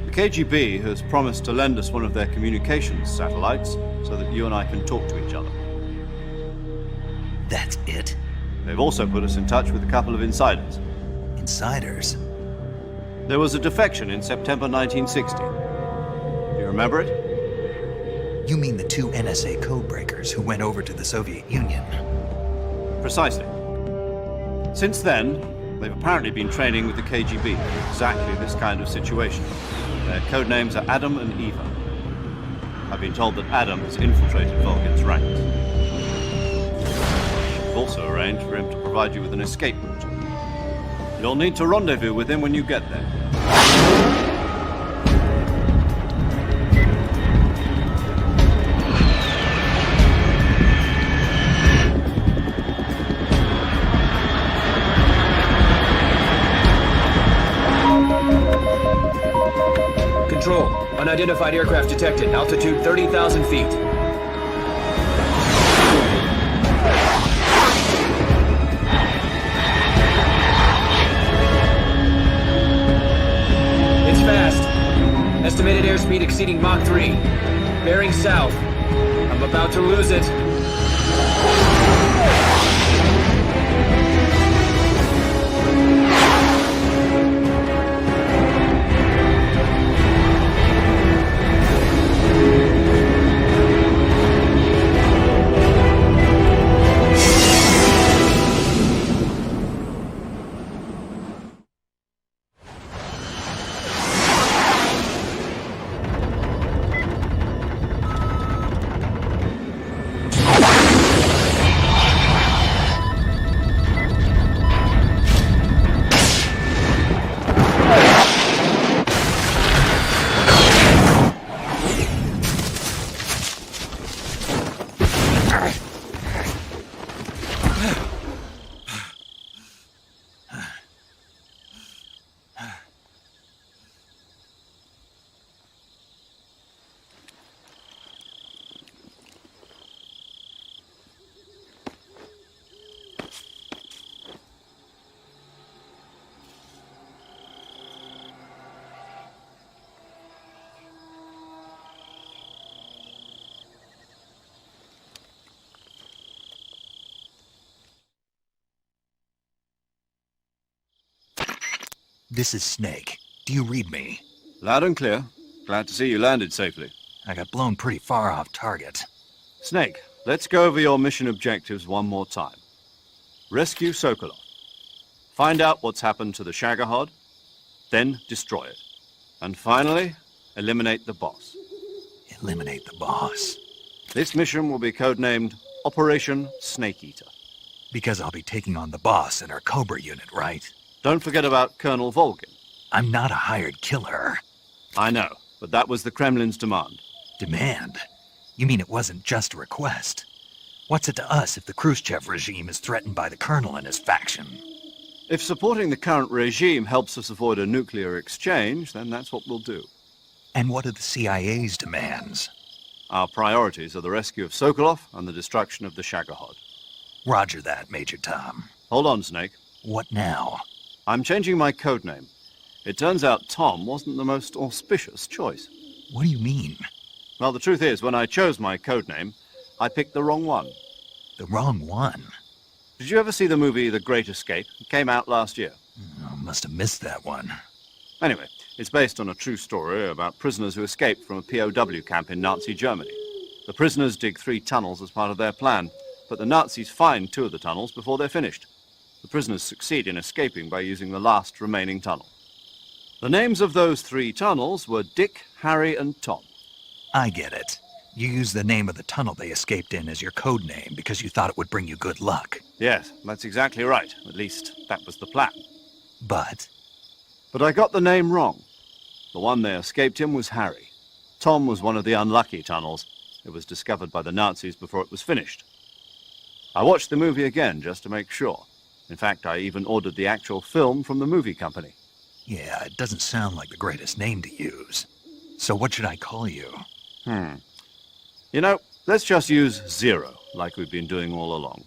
The KGB has promised to lend us one of their communications satellites so that you and I can talk to each other.
That's it?
They've also put us in touch with a couple of insiders.
Insiders?
There was a defection in September 1960. Do you remember it?
You mean the 2 NSA codebreakers who went over to the Soviet Union?
Precisely. Since then, they've apparently been training with the KGB for exactly this kind of situation. Their code names are Adam and Eva. I've been told that Adam has infiltrated Volgin's ranks. I've also arranged for him to provide you with an escape route. You'll need to rendezvous with him when you get there.
Control. Unidentified aircraft detected. Altitude 30,000 feet. It's fast. Estimated airspeed exceeding Mach 3. Bearing south. I'm about to lose it.
This is Snake. Do you read me?
Loud and clear. Glad to see you landed safely.
I got blown pretty far off target.
Snake, let's go over your mission objectives one more time. Rescue Sokolov. Find out what's happened to the Shagohod, then destroy it. And finally, eliminate the boss.
Eliminate the boss?
This mission will be codenamed Operation Snake Eater.
Because I'll be taking on the boss and our Cobra unit, right?
Don't forget about Colonel Volgin.
I'm not a hired killer.
I know, but that was the Kremlin's demand.
Demand? You mean it wasn't just a request? What's it to us if the Khrushchev regime is threatened by the Colonel and his faction?
If supporting the current regime helps us avoid a nuclear exchange, then that's what we'll do.
And what are the CIA's demands?
Our priorities are the rescue of Sokolov and the destruction of the Shagohod.
Roger that, Major Tom.
Hold on, Snake.
What now?
I'm changing my codename. It turns out Tom wasn't the most auspicious choice.
What do you mean?
Well, the truth is, when I chose my codename, I picked the wrong one.
The wrong one?
Did you ever see the movie The Great Escape? It came out last year.
I must have missed that one.
Anyway, it's based on a true story about prisoners who escaped from a POW camp in Nazi Germany. The prisoners dig 3 tunnels as part of their plan, but the Nazis find 2 of the tunnels before they're finished. The prisoners succeed in escaping by using the last remaining tunnel. The names of those 3 tunnels were Dick, Harry, and Tom.
I get it. You used the name of the tunnel they escaped in as your code name because you thought it would bring you good luck.
Yes, that's exactly right. At least, that was the plan.
But
I got the name wrong. The one they escaped in was Harry. Tom was one of the unlucky tunnels. It was discovered by the Nazis before it was finished. I watched the movie again just to make sure. In fact, I even ordered the actual film from the movie company.
yeah, it doesn't sound like the greatest name to use. So what should I call you?
You know, let's just use 0, like we've been doing all along.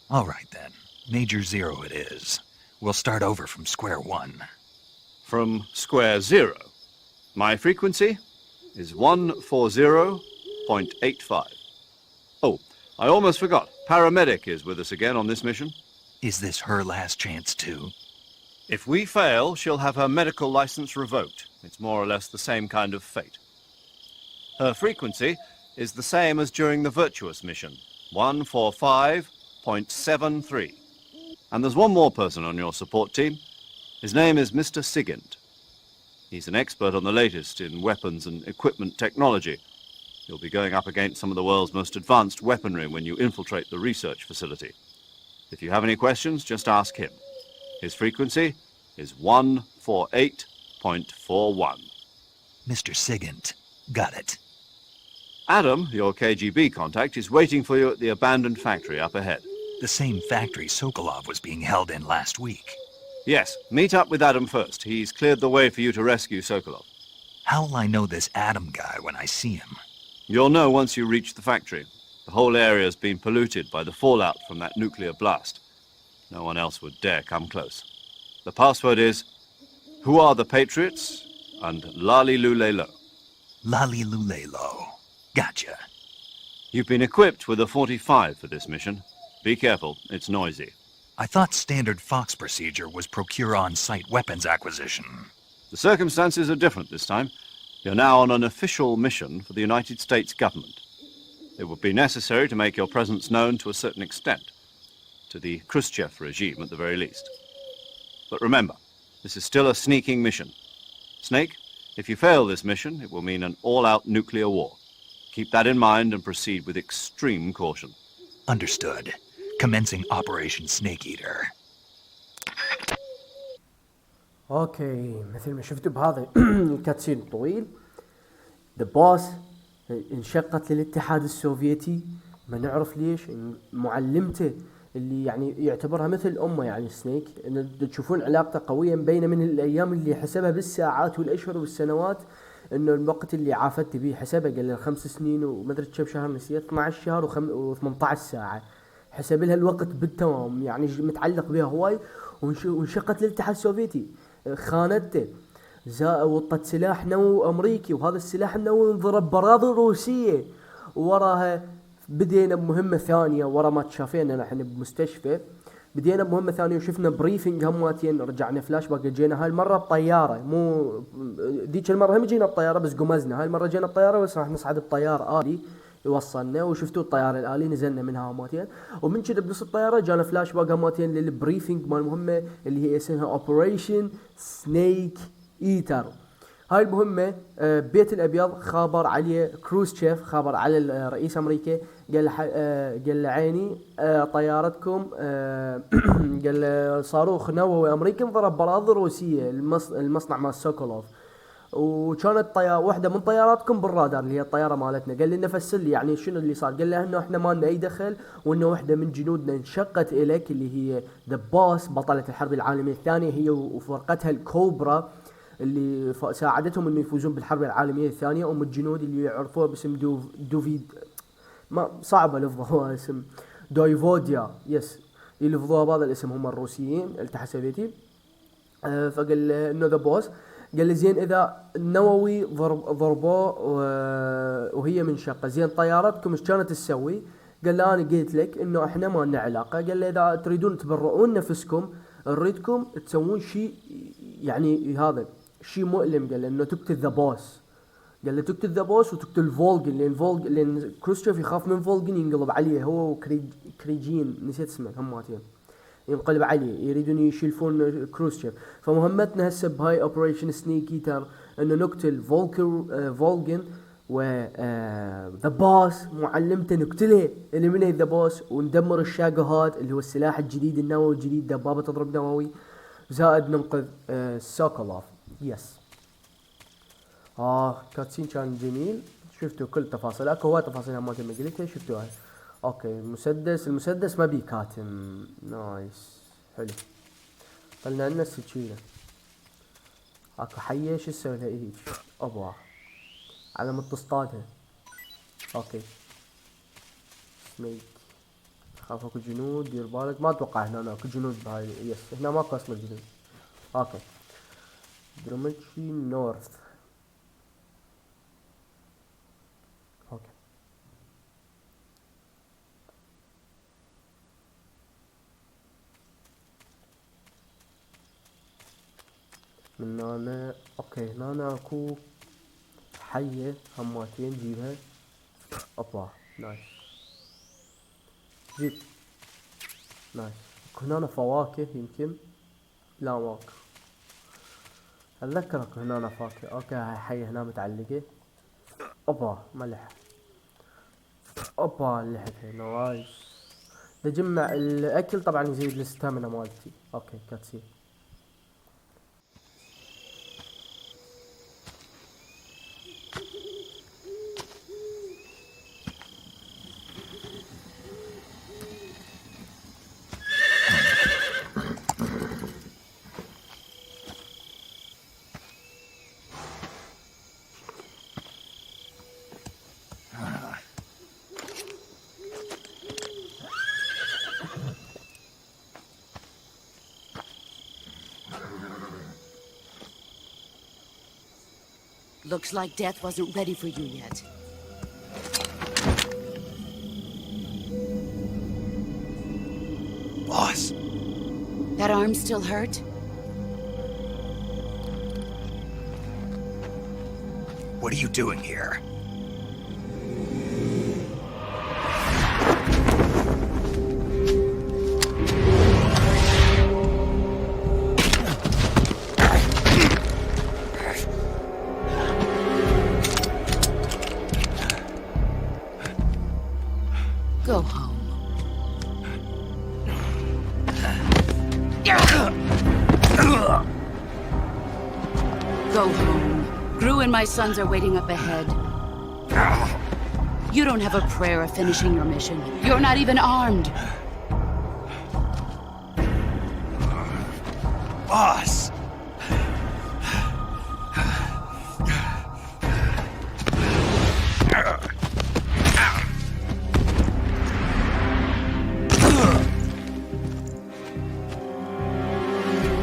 All right, then. Major 0 it is. We'll start over from square one.
From square 0. My frequency is 140.85. Oh, I almost forgot. Paramedic is with us again on this mission.
Is this her last chance, too?
If we fail, she'll have her medical license revoked. It's more or less the same kind of fate. Her frequency is the same as during the Virtuous mission, 145.73. And there's one more person on your support team. His name is Mr. Sigint. He's an expert on the latest in weapons and equipment technology. You'll be going up against some of the world's most advanced weaponry when you infiltrate the research facility. If you have any questions, just ask him. His frequency is 148.41.
Mr. Sigint. Got it.
Adam, your KGB contact, is waiting for you at the abandoned factory up ahead.
The same factory Sokolov was being held in last week.
Yes, meet up with Adam first. He's cleared the way for you to rescue Sokolov.
How'll I know this Adam guy when I see him?
You'll know once you reach the factory. The whole area's been polluted by the fallout from that nuclear blast. No one else would dare come close. The password is, Who are the Patriots? And Lali Lulelo.
Lali Lulelo. Gotcha.
You've been equipped with a 45 for this mission. Be careful, it's noisy.
I thought standard Fox procedure was procure on-site weapons acquisition.
The circumstances are different this time. You're now on an official mission for the United States government. It would be necessary to make your presence known to a certain extent. To the Khrushchev regime, at the very least. But remember, this is still a sneaking mission. Snake, if you fail this mission, it will mean an all-out nuclear war. Keep that in mind and proceed with extreme caution.
Understood. Commencing Operation Snake Eater.
اوكي، مثل ما شفتوا بهذا الكاتسين الطويل، ذا بوس انشقت للاتحاد السوفيتي. ما نعرف ليش. معلمته اللي يعني يعتبرها مثل امه، يعني سنيك، ان تشوفون علاقته قويه بين من الايام اللي حسبها بالساعات والاشهر والسنوات، انه الوقت اللي عافت به حسبه، قال له 5 سنين وما ادري كم شهر، نسيت 12 شهر و18 ساعه، حسب لها الوقت بالتمام، يعني متعلق بها هواي. وانشقت للاتحاد السوفيتي، خانته، وطت سلاح نووي امريكي، وهذا السلاح النووي انضرب براضي روسيه. وراها بدينا بمهمه ثانيه، ورا ما تشافينا نحن بمستشفى، بدينا بمهمه ثانيه وشفنا بريفنج هماتين، رجعنا فلاش باك، جينا هاي المره بطياره، مو ذيك المره هم جينا بطياره بس قمزنا، هاي المره جينا بطياره بس راح نصعد بطيار آلي يوصلنا. وشفتوا الطياره الآلي نزلنا منها هماتين، ومن كذا بنص الطياره جانا فلاش باك هماتين للبريفنج مال المهمه اللي هي اسمها اوبريشن سنيك ايتر. هاي المهمة بيت الأبيض خابر عليه كروزتشيف، خابر على الرئيس أمريكا، قال له عيني طيارتكم، قال له صاروخ نووي أمريكي انضرب براضي روسية، المصنع مال سوكولوف، وكانت واحدة من طياراتكم بالرادار اللي هي الطيارة مالتنا. قال لنا فسر لي يعني شنو اللي صار. قال له انه احنا ما لنا اي دخل، وانه واحدة من جنودنا انشقت اليك اللي هي ذا بوس بطلة الحرب العالمية الثانية، هي وفرقتها الكوبرا اللي ساعدتهم انه يفوزون بالحرب العالمية الثانية. الجنود اللي يعرفوها باسم دوفيد، ما صعبة لفظها، اسم دويفوديا، يس، يلفظوها بهذا الاسم هم الروسيين الاتحاد السوفيتي. فقال انه ذا بوس، قال لي زين اذا النووي ضربوه وهي منشقه، زين طيارتكم ايش كانت تسوي؟ قال لي انا قلت لك انه احنا ما لنا علاقه. قال لي اذا تريدون تبرؤون نفسكم نريدكم تسوون شيء يعني هذا شيء مؤلم. قال لي انه تقتل ذا بوس، قال لي تقتل ذا بوس وتقتل فولجن، لان كروشتشوف يخاف من فولجن ينقلب عليه، هو وكريجين نسيت اسمه هماتين ينقلب عليه، يريدون يشيلفون كروشتشوف. فمهمتنا هسه بهاي اوبريشن سنيك ايتر انه نقتل فولجن و ذا بوس معلمته، نقتله اللي منه ذا بوس، وندمر الشاقهات اللي هو السلاح الجديد النووي الجديد، دبابه تضرب نووي، زائد ننقذ سوكولوف. يس كاتسين كان جميل، شفتوا كل تفاصيل، اكو هواي تفاصيل ما كنا قلتها شفتوها. اوكي المسدس ما بيه كاتم، نايس حلو. قلنا عندنا السكينة، اكو حية شو تسوي لها هيك ابوا على ما تصطادها. اوكي سنيك. خاف اكو جنود، دير بالك. ما اتوقع هنا اكو جنود بهاي. يس هنا ماكو اصلا جنود. اوكي درومتشي نورث. اوكي من هنا. اوكي هنا اكو حية هماتين جيبها. اوبا نايس جيب نايس. اكو هنا فواكه يمكن. لا ماكو. اتذكر اكو هنا فواكه. اوكي هاي حية هنا متعلقة. اوبا ملح. اوبا لحقها نايس. بجمع الاكل طبعا يزيد الستامنا مالتي. اوكي كاتسين.
Looks like death wasn't ready for you yet.
Boss.
That arm still hurt?
What are you doing here?
Go home. Go home. Gru and my sons are waiting up ahead. You don't have a prayer of finishing your mission. You're not even armed.
Boss!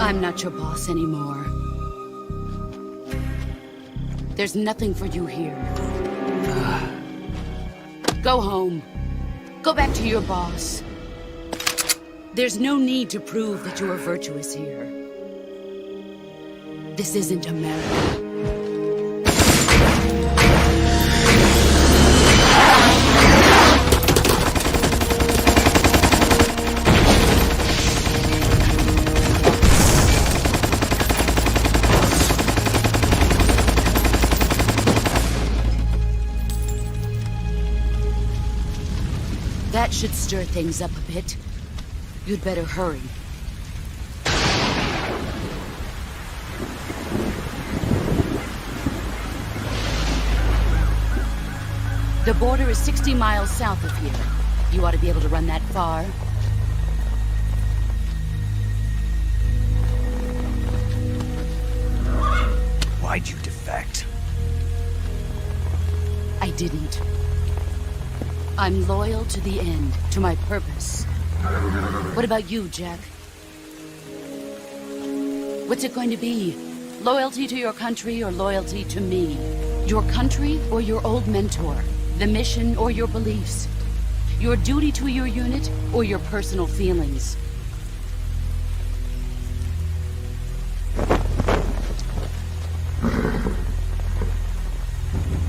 I'm not your boss anymore. There's nothing for you here. Go home. Go back to your boss. There's no need to prove that you are virtuous here. This isn't America. That should stir things up a bit. You'd better hurry. The border is 60 miles south of here. You ought to be able to run that far.
Why'd you defect?
I didn't. I'm loyal to the end, to my purpose. What about you, Jack? What's it going to be? Loyalty to your country or loyalty to me? Your country or your old mentor? The mission or your beliefs? Your duty to your unit or your personal feelings?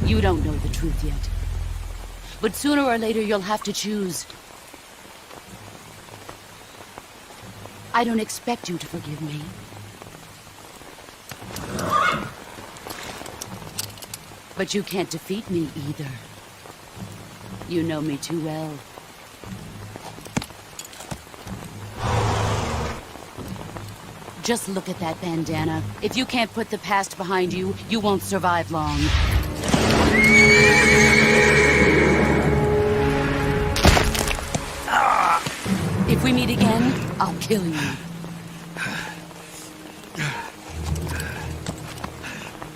You don't know the truth yet. But sooner or later you'll have to choose. I don't expect you to forgive me. But you can't defeat me either. You know me too well. Just look at that bandana. If you can't put the past behind you, you won't survive long. If we meet again, I'll kill you.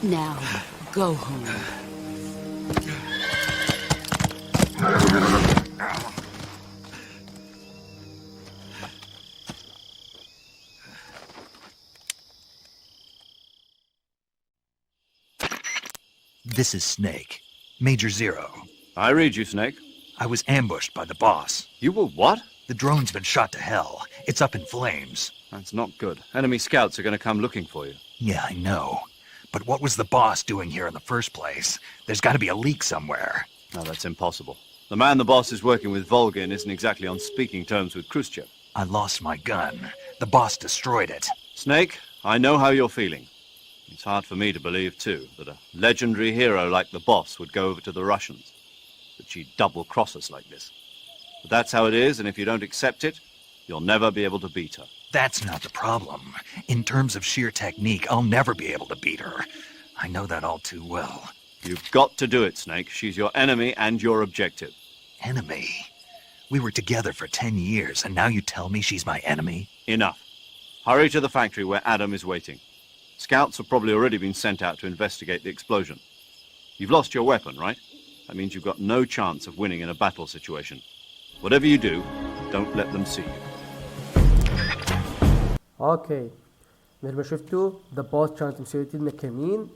Now, go home.
This is Snake. Major Zero.
I read you, Snake.
I was ambushed by the boss.
You were what?
The drone's been shot to hell. It's up in flames.
That's not good. Enemy scouts are going to come looking for you.
Yeah, I know. But what was the boss doing here in the first place? There's got to be a leak somewhere.
No, that's impossible. The man the boss is working with Volgin isn't exactly on speaking terms with Khrushchev.
I lost my gun. The boss destroyed it.
Snake, I know how you're feeling. It's hard for me to believe, too, that a legendary hero like the boss would go over to the Russians. That she'd double-cross us like this. But that's how it is, and if you don't accept it, you'll never be able to beat her.
That's not the problem. In terms of sheer technique, I'll never be able to beat her. I know that all too well.
You've got to do it, Snake. She's your enemy and your objective.
Enemy? We were together for 10 years, and now you tell me she's my enemy?
Enough. Hurry to the factory where Adam is waiting. Scouts have probably already been sent out to investigate the explosion. You've lost your weapon, right? That means you've got no chance of winning in a battle situation. Whatever you do, don't let them see you.
اوكي مثل ما شفتوا ذا بوس كانت مسويت لنا كمين،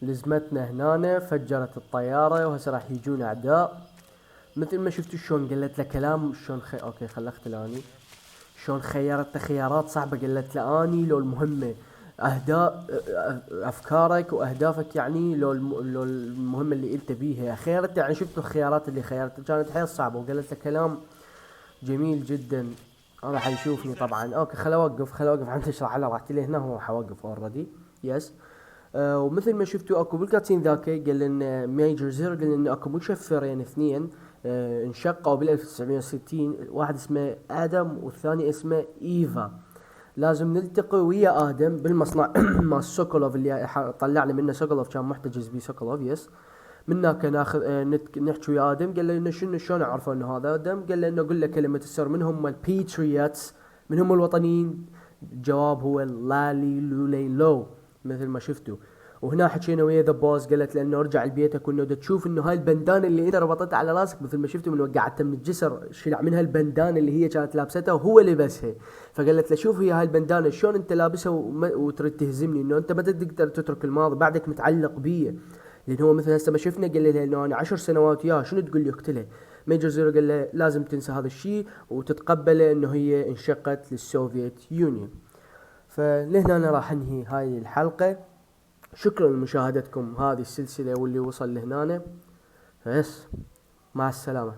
لزمتنا هنا، فجرت الطيارة وهسه راح يجون اعداء. مثل ما شفتوا شلون قالت له كلام، شلون اوكي خلخت لاني شلون خيرت خيارات صعبة، قالت له اني لو المهمة افكارك واهدافك، يعني لو المهمة اللي انت بيها خيرت، يعني شفتوا الخيارات اللي خيرتها كانت حيل صعبة، وقالت له كلام جميل جدا. انا حيشوفني طبعا. اوكي خل اوقف عم تشرح على راحتي لي هنا، هو حوقف اوريدي يس. ومثل ما شفتوا اكو بالكاتسين ذاك قال لنا ميجر زيرو، قال لنا اكو مشفرين اثنين انشقوا بال 1960، واحد اسمه ادم والثاني اسمه ايفا. لازم نلتقي ويا ادم بالمصنع مال سوكولوف اللي طلعنا منه سوكولوف، كان محتجز بيه سوكولوف يس. من هناك ناخذ نحكي ويا ادم، قال لنا شلون عرفوا انه هذا ادم؟ قال لنا قل له كلمه السر، من هم البيتريوتس، من هم الوطنيين؟ الجواب هو لالي لولي لو مثل ما شفتوا. وهنا حكينا ويا ذا بوس، قالت له انه ارجع لبيتك وانه تشوف انه هاي البندانه اللي انت ربطتها على راسك، مثل ما شفتوا من وقعتها من الجسر شلع منها البندانه اللي هي كانت لابستها وهو لبسها. فقالت له شوف هي هاي البندانه شلون انت لابسها وتريد تهزمني، انه انت ما تقدر تترك الماضي، بعدك متعلق بيه. لان هو مثل هسه ما شفنا قال له انه انا 10 سنوات وياه، شنو تقول لي اقتله؟ ميجر زيرو قال له لازم تنسى هذا الشيء وتتقبله انه هي انشقت للسوفيت يونيون. فلهنا انا راح انهي هاي الحلقه. شكرا لمشاهدتكم هذه السلسله واللي وصل لهنا. بس مع السلامه.